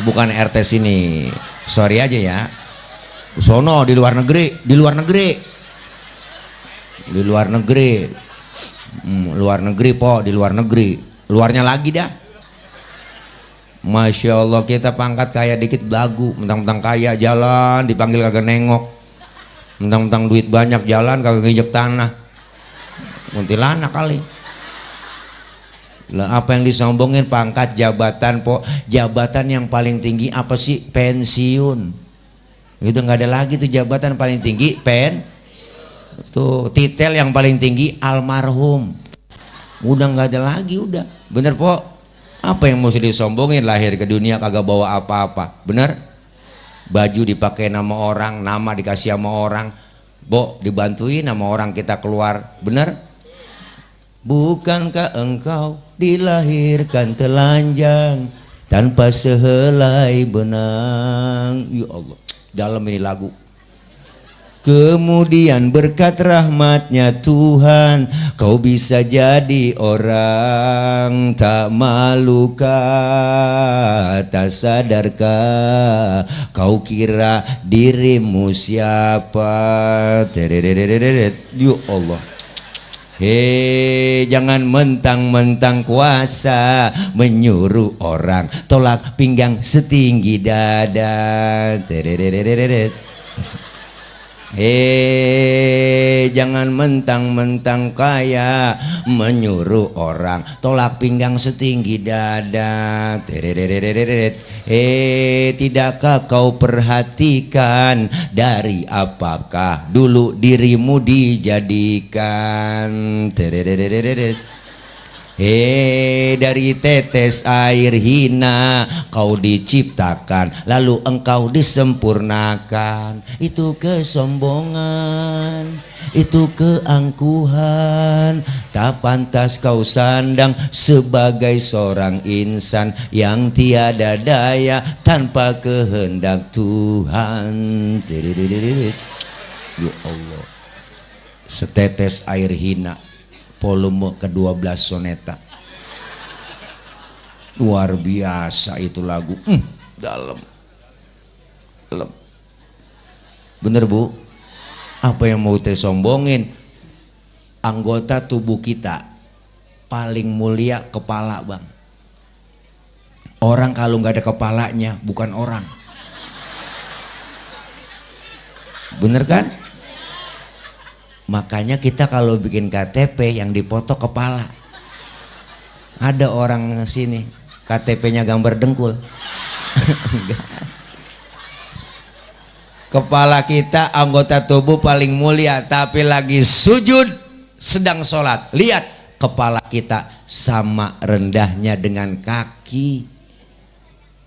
Bukan RT sini, sorry aja ya. Sono di luar negeri, luar negeri po, di luar negeri. Luarnya lagi dah. Masya Allah, kita pangkat kaya dikit belagu, mentang-mentang kaya jalan dipanggil kagak nengok, mentang-mentang duit banyak jalan kagak nginjek tanah. Kuntilanak kali. Lah apa yang disombongin? Pangkat, jabatan po. Jabatan yang paling tinggi apa sih? Pensiun. Itu nggak ada lagi tuh jabatan paling tinggi tuh titel yang paling tinggi almarhum. Udah nggak ada lagi, udah. Bener po? Apa yang mesti disombongin? Lahir ke dunia kagak bawa apa-apa, bener? Baju dipakai nama orang, nama dikasih sama orang, bo dibantuin sama orang kita keluar, bener? Bukankah engkau dilahirkan telanjang tanpa sehelai benang? Ya Allah, dalam ini lagu. Kemudian berkat rahmatnya Tuhan, kau bisa jadi orang tak malukah, tak sadarkah kau kira dirimu siapa? Ya Allah. Hei, jangan mentang-mentang kuasa menyuruh orang tolak pinggang setinggi dada. Hei, jangan mentang-mentang kaya menyuruh orang tolak pinggang setinggi dada. Hei, tidakkah kau perhatikan dari apakah dulu dirimu dijadikan? Hei, dari tetes air hina kau diciptakan, lalu engkau disempurnakan. Itu kesombongan, itu keangkuhan, tak pantas kau sandang sebagai seorang insan yang tiada daya tanpa kehendak Tuhan. Ya Allah, setetes air hina, volume ke-12 soneta. Luar biasa itu lagu. Dalam. Bener bu? Apa yang mau kita sombongin? Anggota tubuh kita paling mulia kepala bang. Orang kalau nggak ada kepalanya bukan orang. Bener kan? Makanya kita kalau bikin KTP yang dipoto kepala. Ada orang sini KTP-nya gambar dengkul. Kepala kita anggota tubuh paling mulia, tapi lagi sujud sedang sholat. Lihat kepala kita sama rendahnya dengan kaki.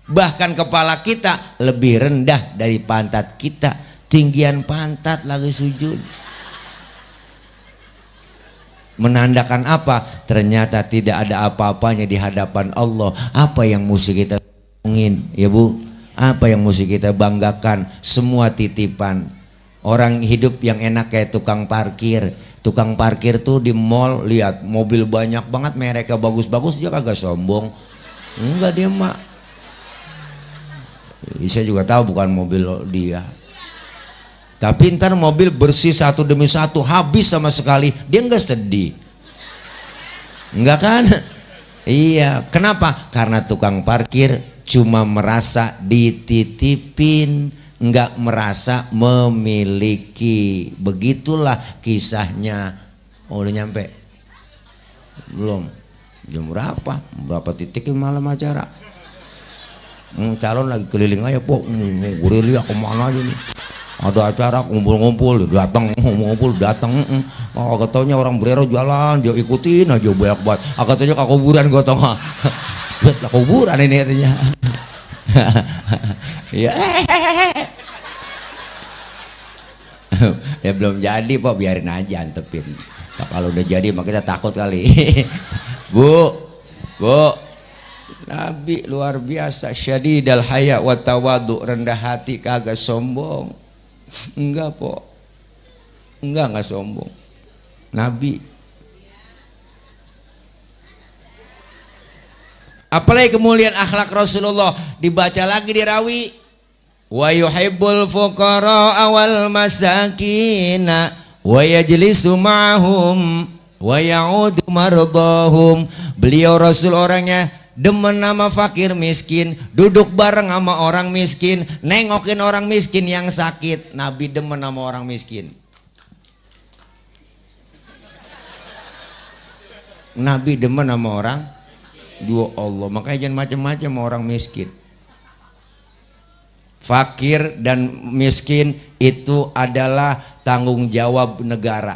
Bahkan kepala kita lebih rendah dari pantat kita. Tinggian pantat lagi sujud. Menandakan apa? Ternyata tidak ada apa-apanya di hadapan Allah. Apa yang mesti kita ingin, ya bu? Apa yang mesti kita banggakan? Semua titipan. Orang hidup yang enak kayak tukang parkir. Tukang parkir tuh di mall, lihat mobil banyak banget, mereknya bagus-bagus, dia kagak sombong. Enggak, dia mak. Saya juga tahu bukan mobil dia. Tapi ntar mobil bersih satu demi satu, habis sama sekali, dia nggak sedih. Enggak kan? Iya, kenapa? Karena tukang parkir cuma merasa dititipin, nggak merasa memiliki. Begitulah kisahnya. Oh, udah nyampe? Belum? Jam berapa? Berapa titik malam acara? Calon lagi keliling aja, po. Gue lihat kemana aja nih? Ada acara ngumpul-ngumpul, datang, ngumpul datang. Agak taunya orang Brero jalan, dia ikutin aja banyak banget. Agak taunya ke kuburan gue tau nggak? Ke kuburan ini katanya. Ya. Ya belum jadi Pak, biarin aja antepin. Kalau udah jadi mah kita takut kali. Bu, Bu, Nabi luar biasa, syadidal haya wa tawadu, rendah hati kagak sombong. Enggak po, enggak sombong. Nabi. Apalagi kemuliaan akhlak Rasulullah, dibaca lagi di rawi. Wa yuhibbul fuqara wal masakina wa yajlisu ma'hum wa ya'udu mardahum. Beliau Rasul orangnya demen sama fakir miskin, duduk bareng sama orang miskin, nengokin orang miskin yang sakit. Nabi demen sama orang miskin. Nabi demen sama orang, ya Allah, makanya jangan macam-macam sama orang miskin. Fakir dan miskin itu adalah tanggung jawab negara,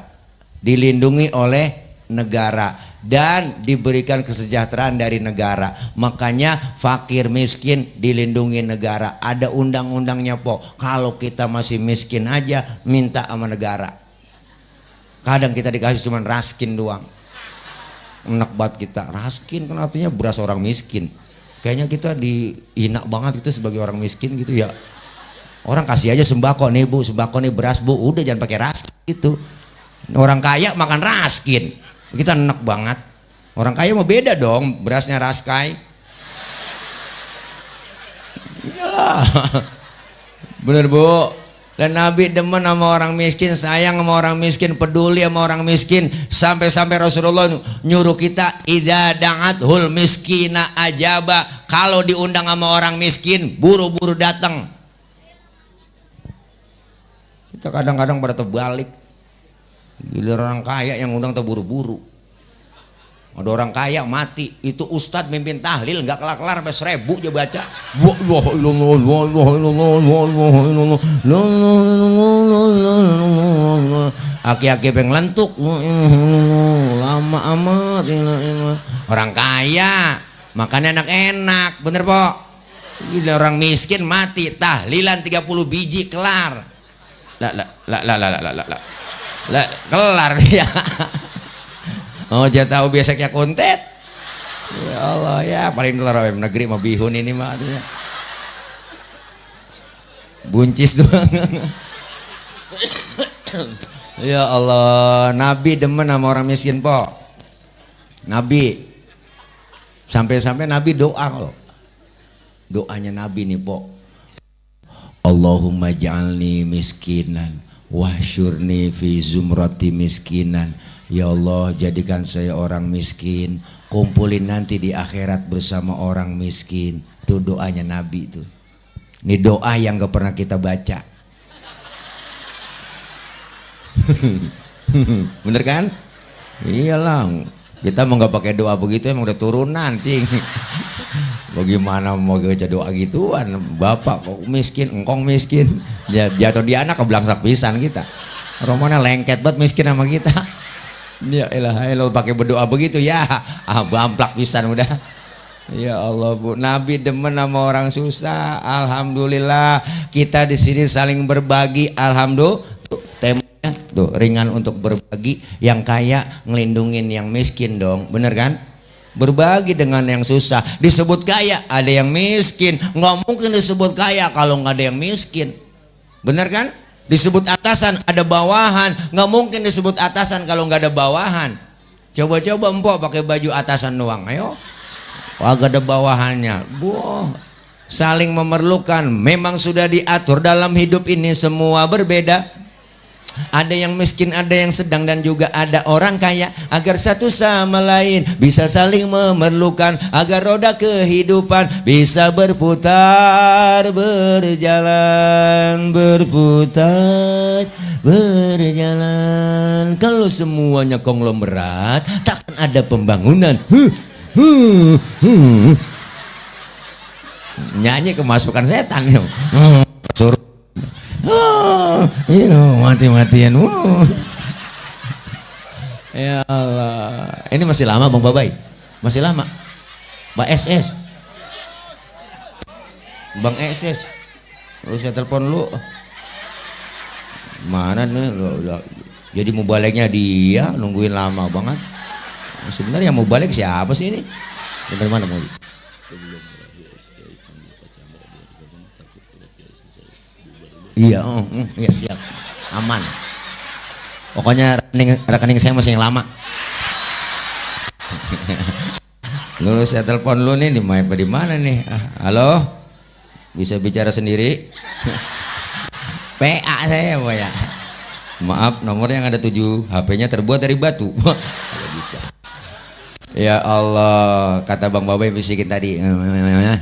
dilindungi oleh negara dan diberikan kesejahteraan dari negara. Makanya fakir miskin dilindungi negara, ada undang-undangnya po. Kalau kita masih miskin aja minta sama negara, kadang kita dikasih cuman raskin doang. Enak banget kita, raskin kan artinya beras orang miskin. Kayaknya kita dihina banget gitu sebagai orang miskin gitu ya. Orang kasih aja sembako, nih bu, sembako nih beras bu, udah jangan pakai raskin gitu. Orang kaya makan raskin, kita enak banget. Orang kaya mau beda dong, berasnya raskai. Iyalah, bener bu. Dan Nabi demen sama orang miskin, sayang sama orang miskin, peduli sama orang miskin. Sampai-sampai Rasulullah nyuruh kita, idza da'athul miskina ajaba, kalau diundang sama orang miskin buru-buru datang. Kita kadang-kadang pada terbalik, giliran orang kaya yang undang terburu-buru. Ada orang kaya mati, itu ustadz mimpin tahlil nggak kelar-kelar sampai 1000 aja baca. Aki-aki pengen lentuk, lama amat. Orang kaya makannya enak-enak, bener po. Gila, orang miskin mati tahlilan 30 biji kelar. Kelar dia. Oh, jangan tahu biasanya kontet. Ya Allah ya, paling kelar negeri mah bihun ini mah. Buncis doang. Ya Allah, Nabi demen sama orang miskin po. Nabi sampai-sampai Nabi doa loh. Doanya Nabi nih po. Allahumma ja'alni miskinan wahsyurni fi zumrati miskinan. Ya Allah, jadikan saya orang miskin, kumpulin nanti di akhirat bersama orang miskin. Itu doanya Nabi itu. Ini doa yang gak pernah kita baca. Bener kan? Iyalah, kita mau gak pakai doa begitu emang udah turunan cing. Bagaimana mau baca doa gituan? Bapak kok miskin, engkong miskin, jatuh di anak keblangsak pisan kita. Romana lengket banget miskin sama kita. Ya elah pakai berdoa begitu ya, bamplak pisan udah. Ya Allah bu, Nabi demen sama orang susah. Alhamdulillah kita di sini saling berbagi. Alhamdulillah, temanya tuh ringan untuk berbagi. Yang kaya ngelindungin yang miskin dong, bener kan? Berbagi dengan yang susah. Disebut kaya, ada yang miskin. Nggak mungkin disebut kaya kalau nggak ada yang miskin, bener kan? Disebut atasan, ada bawahan. Nggak mungkin disebut atasan kalau nggak ada bawahan. Coba-coba empok pakai baju atasan doang, ayo. Agak ada bawahannya. Boh, saling memerlukan. Memang sudah diatur dalam hidup ini semua berbeda. Ada yang miskin, ada yang sedang, dan juga ada orang kaya. Agar satu sama lain bisa saling memerlukan, agar roda kehidupan bisa berputar, berjalan, berputar, berjalan. Kalau semuanya konglomerat, takkan ada pembangunan. Nyanyi kemasukan setan ya. Suruh mati-matian. Ya Allah, ini masih lama Bang Babai, masih lama. Bang SS, Bang SS, lu saya telepon lu. Mana nih lu, jadi mau baliknya dia nungguin lama banget. Sebenarnya mau balik siapa sih ini? Dari mana mau? Iya, iya siap, aman. Pokoknya rekening saya masih yang lama. Lu saya telepon lu nih di mana nih? Halo, bisa bicara sendiri? PA saya ya. Maaf, nomor yang ada 7, HP-nya terbuat dari batu. Tidak bisa. Ya Allah, kata Bang Babai bisikin tadi,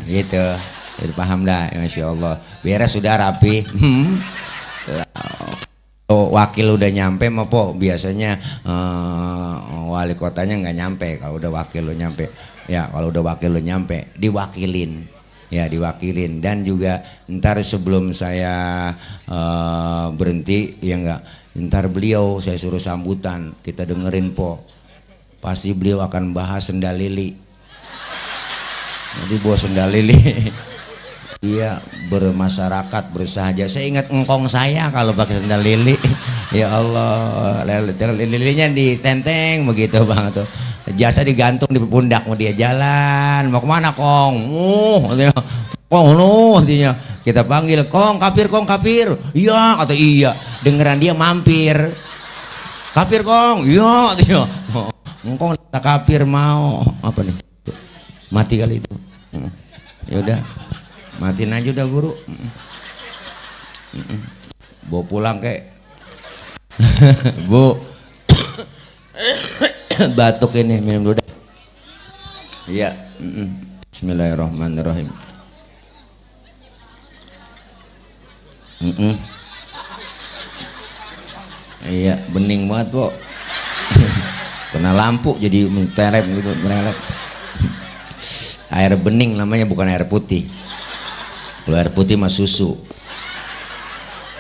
gitu. Jadi paham dah, Masya Allah. Beres sudah rapi. Wakil udah nyampe mah po biasanya wali kotanya nggak nyampe. Kalau udah wakil lo nyampe, ya kalau udah wakil lo nyampe diwakilin, ya diwakilin. Dan juga ntar sebelum saya berhenti ya nggak, ntar beliau saya suruh sambutan, kita dengerin po. Pasti beliau akan bahas sendal lili. Jadi bawa sendal lili. Iya, bermasyarakat, bersahaja. Saya ingat engkong saya kalau pakai sendal lili. Ya Allah, lilinya ditenteng begitu Bang tuh. Jasa digantung di pundak, mau dia jalan, mau kemana Kong? Kong lu, artinya kita panggil Kong kapir. Iya, kata iya. Dengeran dia mampir. Kapir Kong, iya, artinya. Engkong tak kapir mau apa nih? Mati kali itu. Ya udah. Matiin aja udah guru. Bawa pulang kek. Bu. Batuk ini, minum dulu dah. Iya. Bismillahirrahmanirrahim. Iya, bening banget po. Kena lampu jadi terep gitu, merelep. Air bening namanya, bukan air putih. Kalau air putih mah susu.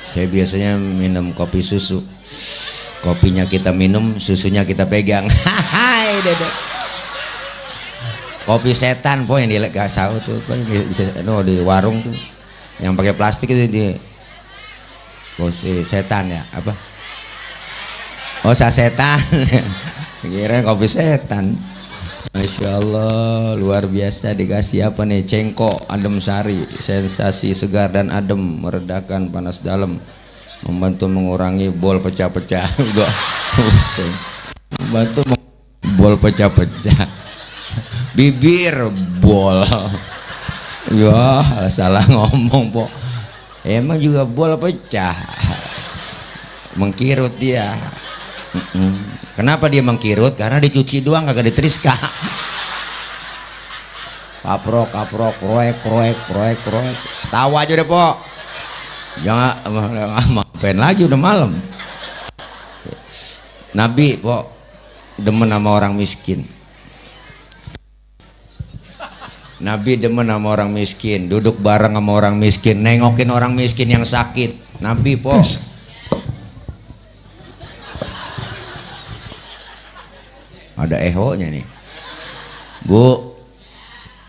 Saya biasanya minum kopi susu. Kopinya kita minum, susunya kita pegang. Hai dede. Kopi setan po yang di Gasau tuh, di warung tuh, yang pakai plastik itu di. Kopi setan ya apa? Oh sasetan. Kira kopi setan. Masya Allah, luar biasa. Dikasih apa nih? Cengkok adem sari, sensasi segar dan adem, meredakan panas dalam, membantu mengurangi bol pecah-pecah. Udah pusing. Membantu bol pecah-pecah. Bibir bol. Ya salah ngomong po. Emang juga bol pecah. Mengkirut dia. Kenapa dia mengkirut? Karena dicuci doang, kagak diteriska. Kaprok, proyek. Tahu aja deh po. Jangan ngapain lagi, udah malam. Nabi po demen sama orang miskin. Nabi demen sama orang miskin, duduk bareng sama orang miskin, nengokin orang miskin yang sakit. Nabi po. Ada ehonya nih Bu.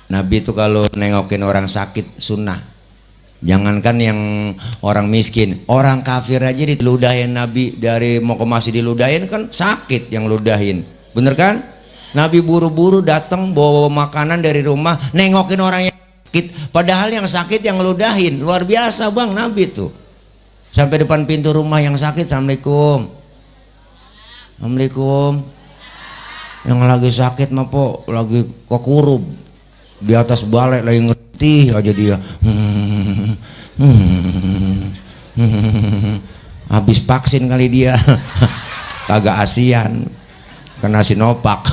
Nabi itu kalau nengokin orang sakit sunnah. Jangankan yang orang miskin, orang kafir aja diludahin Nabi. Dari mau masih diludahin kan sakit yang ludahin, bener kan? Nabi buru-buru datang bawa makanan dari rumah, nengokin orang yang sakit, padahal yang sakit yang ludahin. Luar biasa Bang Nabi tuh. Sampai depan pintu rumah yang sakit, Assalamualaikum. Yang lagi sakit mah po lagi kekurub di atas balai, lagi ngetih aja dia. Habis vaksin kali dia. Kagak ASEAN, kena Sinovac.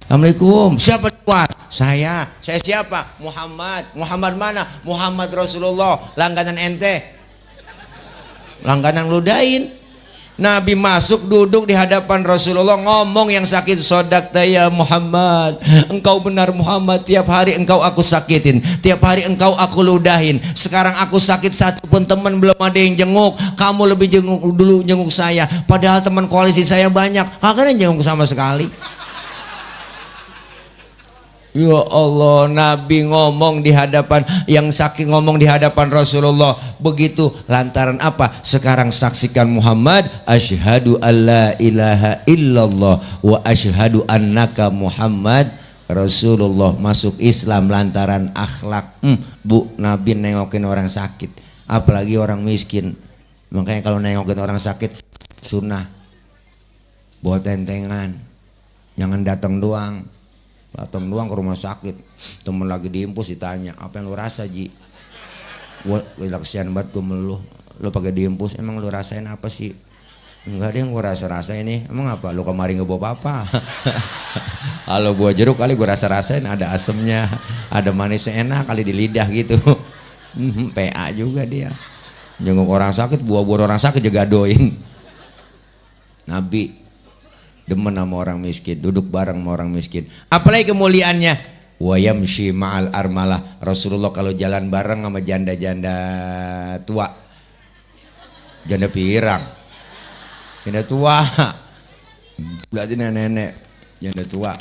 Assalamualaikum. Siapa kuat? Saya siapa? Muhammad mana? Muhammad Rasulullah. Langganan ente, langganan ludain. Nabi masuk duduk di hadapan Rasulullah, ngomong yang sakit, sodakta ya Muhammad, engkau benar Muhammad, tiap hari engkau aku sakitin, tiap hari engkau aku ludahin. Sekarang aku sakit, satu pun teman belum ada yang jenguk, kamu lebih jenguk saya, padahal teman koalisi saya banyak, kagak ada yang jenguk sama sekali. Ya Allah, Nabi ngomong di hadapan yang saking ngomong di hadapan Rasulullah begitu lantaran apa? Sekarang saksikan Muhammad, asyhadu alla ilaha illallah wa asyhadu annaka Muhammad Rasulullah, masuk Islam lantaran akhlak. Bu, Nabi nengokin orang sakit, apalagi orang miskin. Makanya kalau nengokin orang sakit sunnah bawa tentengan, jangan datang doang ke rumah sakit. Temen lagi diimpus ditanya, apa yang lu rasa Ji? Gua kesian banget gue meluh, lu pakai diimpus emang lu rasain apa sih? Enggak ada yang gue rasa ini. Emang apa? Lu kemarin nggak bawa apa? Kalau buah jeruk kali gue rasain ada asemnya, ada manisnya enak kali di lidah gitu. PA juga dia. Jenguk orang sakit, buah-buah orang sakit juga doin. Nabi demen sama orang miskin, duduk bareng sama orang miskin. Apalagi kemuliaannya, wa yamshi ma'al armalah. Rasulullah kalau jalan bareng sama janda-janda tua, janda pirang, janda tua, berarti nenek-nenek, janda tua,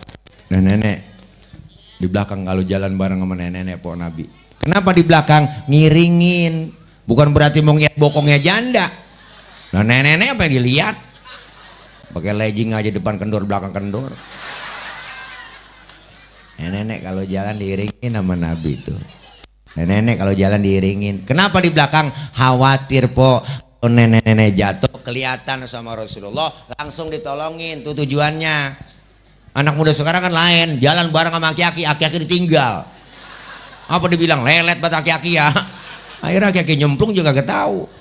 nenek-nenek di belakang kalau jalan bareng sama nenek-nenek po Nabi. Kenapa di belakang? Ngiringin, bukan berarti mau ngeliat bokongnya janda. Nah nenek-nenek apa yang dilihat? Pakai legging aja depan kendor belakang kendor. Nenek kalau jalan diiringin sama Nabi itu. Nenek kalau jalan diiringin. Kenapa di belakang? Khawatir po kalau nenek-nenek jatuh kelihatan sama Rasulullah, langsung ditolongin. Tuh tujuannya. Anak muda sekarang kan lain, jalan bareng sama aki-aki, aki-aki ditinggal. Apa dibilang lelet buat aki-aki ya? Akhirnya aki-aki nyemplung juga gak tahu.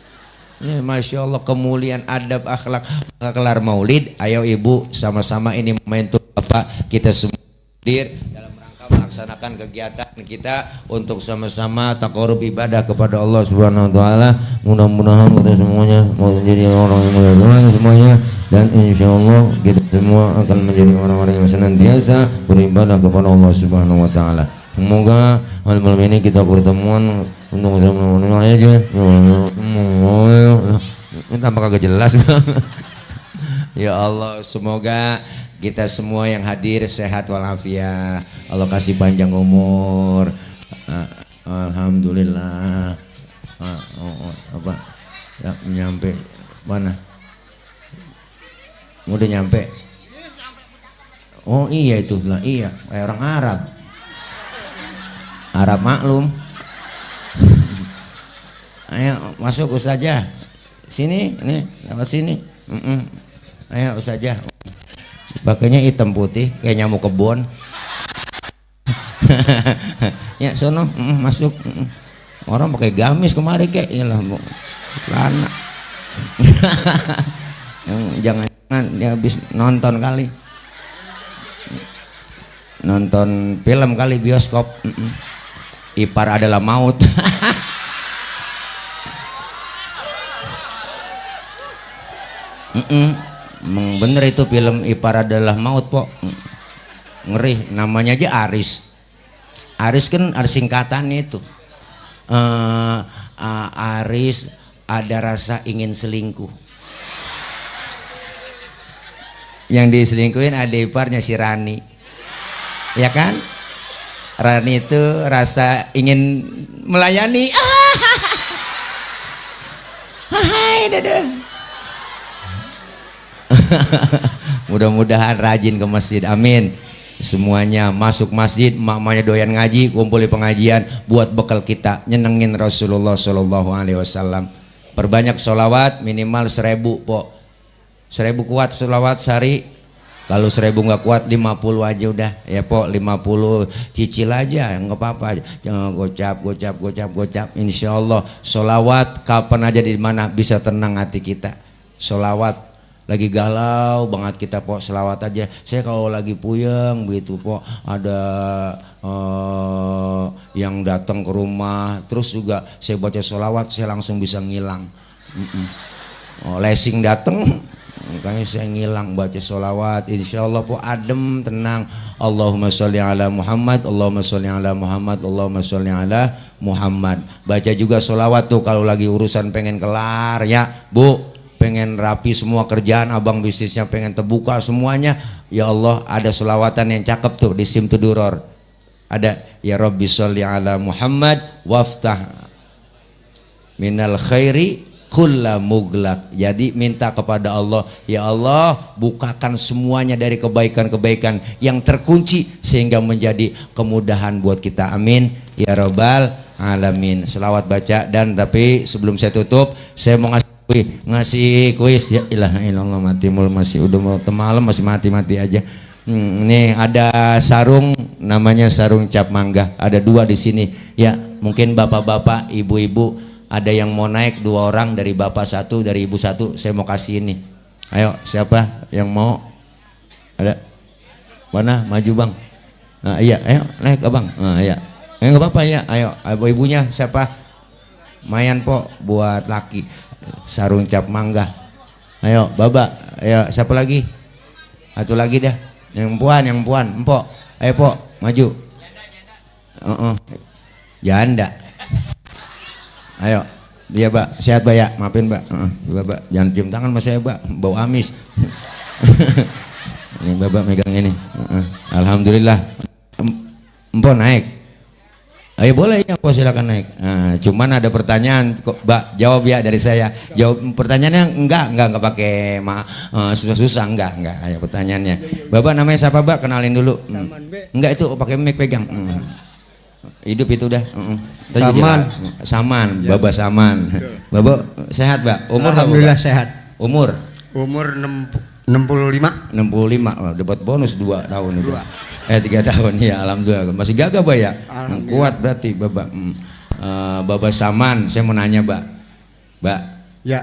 Ya, Masya Allah, kemuliaan adab akhlak. Kelar maulid, ayo ibu sama-sama ini momentum Bapak kita semua hadir dalam rangka melaksanakan kegiatan kita untuk sama-sama taqarrub ibadah kepada Allah Subhanahu wa taala. Mudah-mudahan kita semuanya mau menjadi orang yang mulia semuanya, dan insya Allah kita semua akan menjadi orang-orang yang senantiasa beribadah kepada Allah Subhanahu wa taala. Semoga malam ini kita pertemuan untuk sama aja. Ini tambah kagak jelas. Ya Allah, semoga kita semua yang hadir sehat walafiat. Allah kasih panjang umur. Alhamdulillah. Apa? Ya, nyampe mana? Udah nyampe. Oh iya itu lah, iya, kayak orang Arab. Arab maklum. Ayo masuk Ustazah. Sini, nih, lewat sini. Ayo Ustazah. Pakainya hitam putih kayak nyamuk kebun. Ya sono, masuk. Orang pakai gamis kemari kayak iyalah bu. Lana. Jangan dia habis nonton kali. Nonton film kali bioskop. Ipar adalah maut. Bener itu film Ipar adalah maut po. Ngeri, namanya aja Aris. Aris kan ada singkatannya itu. Aris ada rasa ingin selingkuh. Yang diselingkuhin ada iparnya si Rani, ya kan? Rani itu rasa ingin melayani. Hai dadah. Mudah-mudahan rajin ke masjid, amin. Semuanya masuk masjid, emak-emaknya doyan ngaji, kumpul di pengajian buat bekal kita nyenengin Rasulullah Shallallahu Alaihi Wasallam. Perbanyak sholawat minimal 1000 po. 1000 kuat sholawat sehari. Kalau 1000 nggak kuat 50 aja udah ya po, 50 cicil aja nggak apa-apa. Jangan gocap. Insya Allah sholawat kapan aja di mana bisa tenang hati kita. Sholawat lagi galau banget kita po, selawat aja. Saya kalau lagi puyeng begitu po, ada yang datang ke rumah terus juga saya baca sholawat, saya langsung bisa ngilang. Lesing datang makanya saya ngilang baca sholawat, insya Allah po adem tenang. Allahumma sholli ala Muhammad, Allahumma sholli ala Muhammad, Allahumma sholli ala Muhammad. Baca juga sholawat tuh kalau lagi urusan pengen kelar ya bu, pengen rapi semua kerjaan, abang bisnisnya pengen terbuka semuanya. Ya Allah, ada selawatan yang cakep tuh di Simtuduror. Ada ya Rabbi sholli ala Muhammad waftah minal khairi kulla muglak. Jadi minta kepada Allah, ya Allah bukakan semuanya dari kebaikan-kebaikan yang terkunci sehingga menjadi kemudahan buat kita. Amin ya rabbal alamin. Selawat baca. Dan tapi sebelum saya tutup, saya mau ngasih kuis. Ya ilaha illallah, mati mul masih udah mau malam masih mati aja. Nih ada sarung, namanya sarung cap mangga. Ada 2 di sini. Ya mungkin bapak-bapak, ibu-ibu, ada yang mau naik 2 orang, dari bapak 1, dari ibu 1. Saya mau kasih ini. Ayo siapa yang mau? Ada? Mana? Maju bang. Nah, iya, ayo naik abang. Nah, iya. Nggak apa-apa ya. Ayo, ibu-ibunya siapa? Mayan po buat laki. Sarung cap mangga. Ayo, baba. Ayo, siapa lagi? Satu lagi dah. Yang puan, empok. Ayo po, maju. Janda. Ayo, dia Mbak, sehat Mbak ya, maafin Mbak. Mbak, jangan cium tangan sama saya Mbak, bau amis. Ini Mbak megang ini. Alhamdulillah. Empok naik. Ayo boleh ya, Empok silakan naik. Nah, cuman ada pertanyaan, kok Mbak jawab ya dari saya. Jawab pertanyaannya enggak pakai susah-susah, enggak. Ayo pertanyaannya. Bapak namanya siapa Mbak? Kenalin dulu. Enggak, itu pakai mic pegang. Hidup itu udah. Saman, ya. Baba Saman. Baba sehat Mbak? Umur alhamdulillah sehat. Umur 65. Oh, dapat bonus 2 tahun itu. 3 tahun ya, alhamdulillah. Masih gagah Mbak ya? Kuat berarti Bapak. Baba Saman, saya mau nanya Mbak. Mbak. Ya.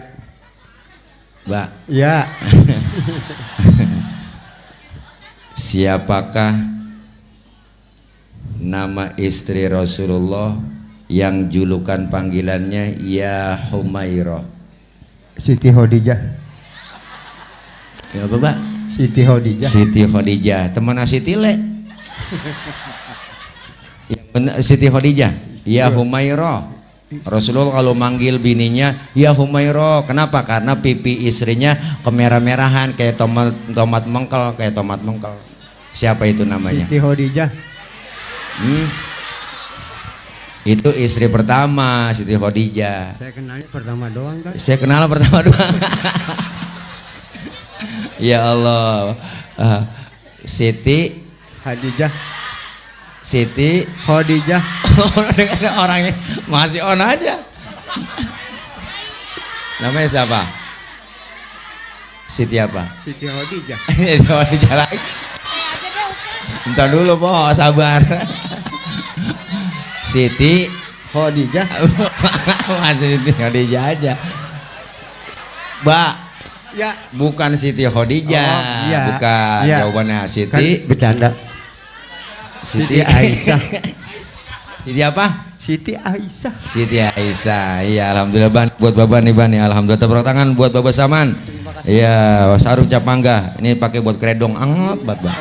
Mbak. Ya. Siapakah nama istri Rasulullah yang julukan panggilannya Ya Humairah? Siti Khadijah. Ya Bapak? Siti Khadijah. Siti Khadijah, teman Siti Le. Siti Khadijah, Ya Humairah. Rasulullah kalau manggil bininya Ya Humairah, kenapa? Karena pipi istrinya kemerah-merahan kayak tomat mengkel, Siapa itu namanya? Siti Khadijah. Itu istri pertama Siti Khadijah. Saya kenalnya pertama doang kan? Saya kenal pertama doang. Ya Allah. Siti Khadijah. Siti Khadijah. Orangnya masih on aja. Namanya siapa? Siti apa? Siti Khadijah. Siti Khadijah lagi. Entar dulu po, sabar. Siti Khadijah. Masih Siti Khadijah aja. Mbak. Ya. Bukan Siti Khadijah. Oh, iya. Bukan. Ya. Jawabannya Siti. Kan bercanda. Siti Aisyah. Siti apa? Siti Aisyah. Siti Aisyah. Iya, alhamdulillah Ban. Buat Bapak nih Ban. Alhamdulillah, tepuk tangan buat Bapak Saman. Iya, sarung cap mangga. Ini pakai buat kredong anget banget, Bang.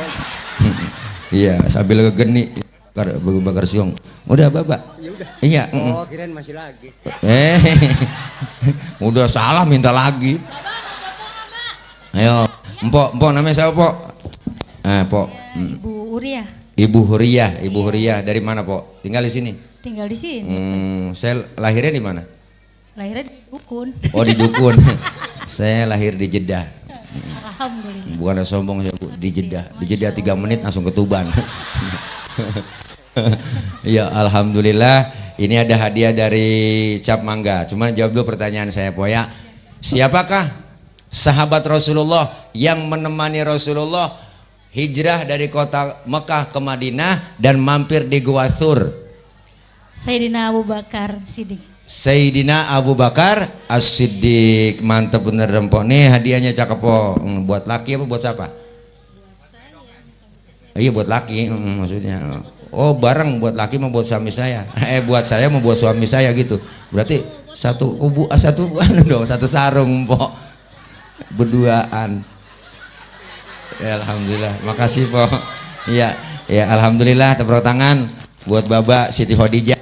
Iya, sambil geni bakar siung. Udah Bapak? Ya udah. Iya. Oh, kirain masih lagi. Udah salah minta lagi. Ayo, Empok namanya siapa, Pok? Pok. Ibu Uria. Ibu Huriyah dari mana, Pok? Tinggal di sini. Tinggal di sini. Saya lahirnya di mana? Lahirnya di Dukun. Oh, di Dukun. Saya lahir di Jeddah. Alhamdulillah. Bukan sombong ya Bu, di Jeddah. Di Jeddah 3 menit langsung ke Tuban. Ya alhamdulillah, ini ada hadiah dari Cap Mangga. Cuma jawab dulu pertanyaan saya Po ya. Siapakah sahabat Rasulullah yang menemani Rasulullah hijrah dari kota Mekah ke Madinah dan mampir di Gua Thur? Sayyidina Abu Bakar Siddiq. Sayyidina Abu Bakar As-Siddiq. Mantap bener Rempok. Nih hadiahnya cakep Po. Buat laki apa buat siapa? Iya buat laki maksudnya. Oh bareng buat laki mau buat suami saya. Buat saya mau buat suami saya gitu. Berarti satu kubu satu dong, satu sarung Po. Berduaan. Ya, alhamdulillah. Makasih Po. Iya, ya alhamdulillah, tepuk tangan buat Baba Siti Khadijah.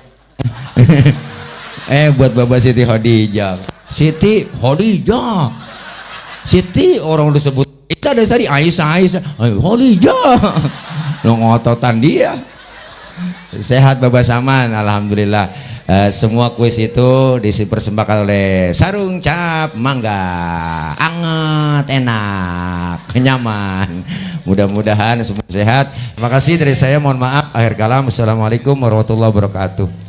Buat Baba Siti Khadijah. Siti Khadijah. Siti orang udah sebut Aisyah dari tadi Aisyah. Khadijah. Lo ngototan dia. Sehat Baba Saman, alhamdulillah. Semua kuis itu dipersembahkan oleh Sarung Cap Mangga, anget, enak, nyaman. Mudah-mudahan semua sehat. Terima kasih dari saya, mohon maaf. Akhir kalam, assalamualaikum warahmatullahi wabarakatuh.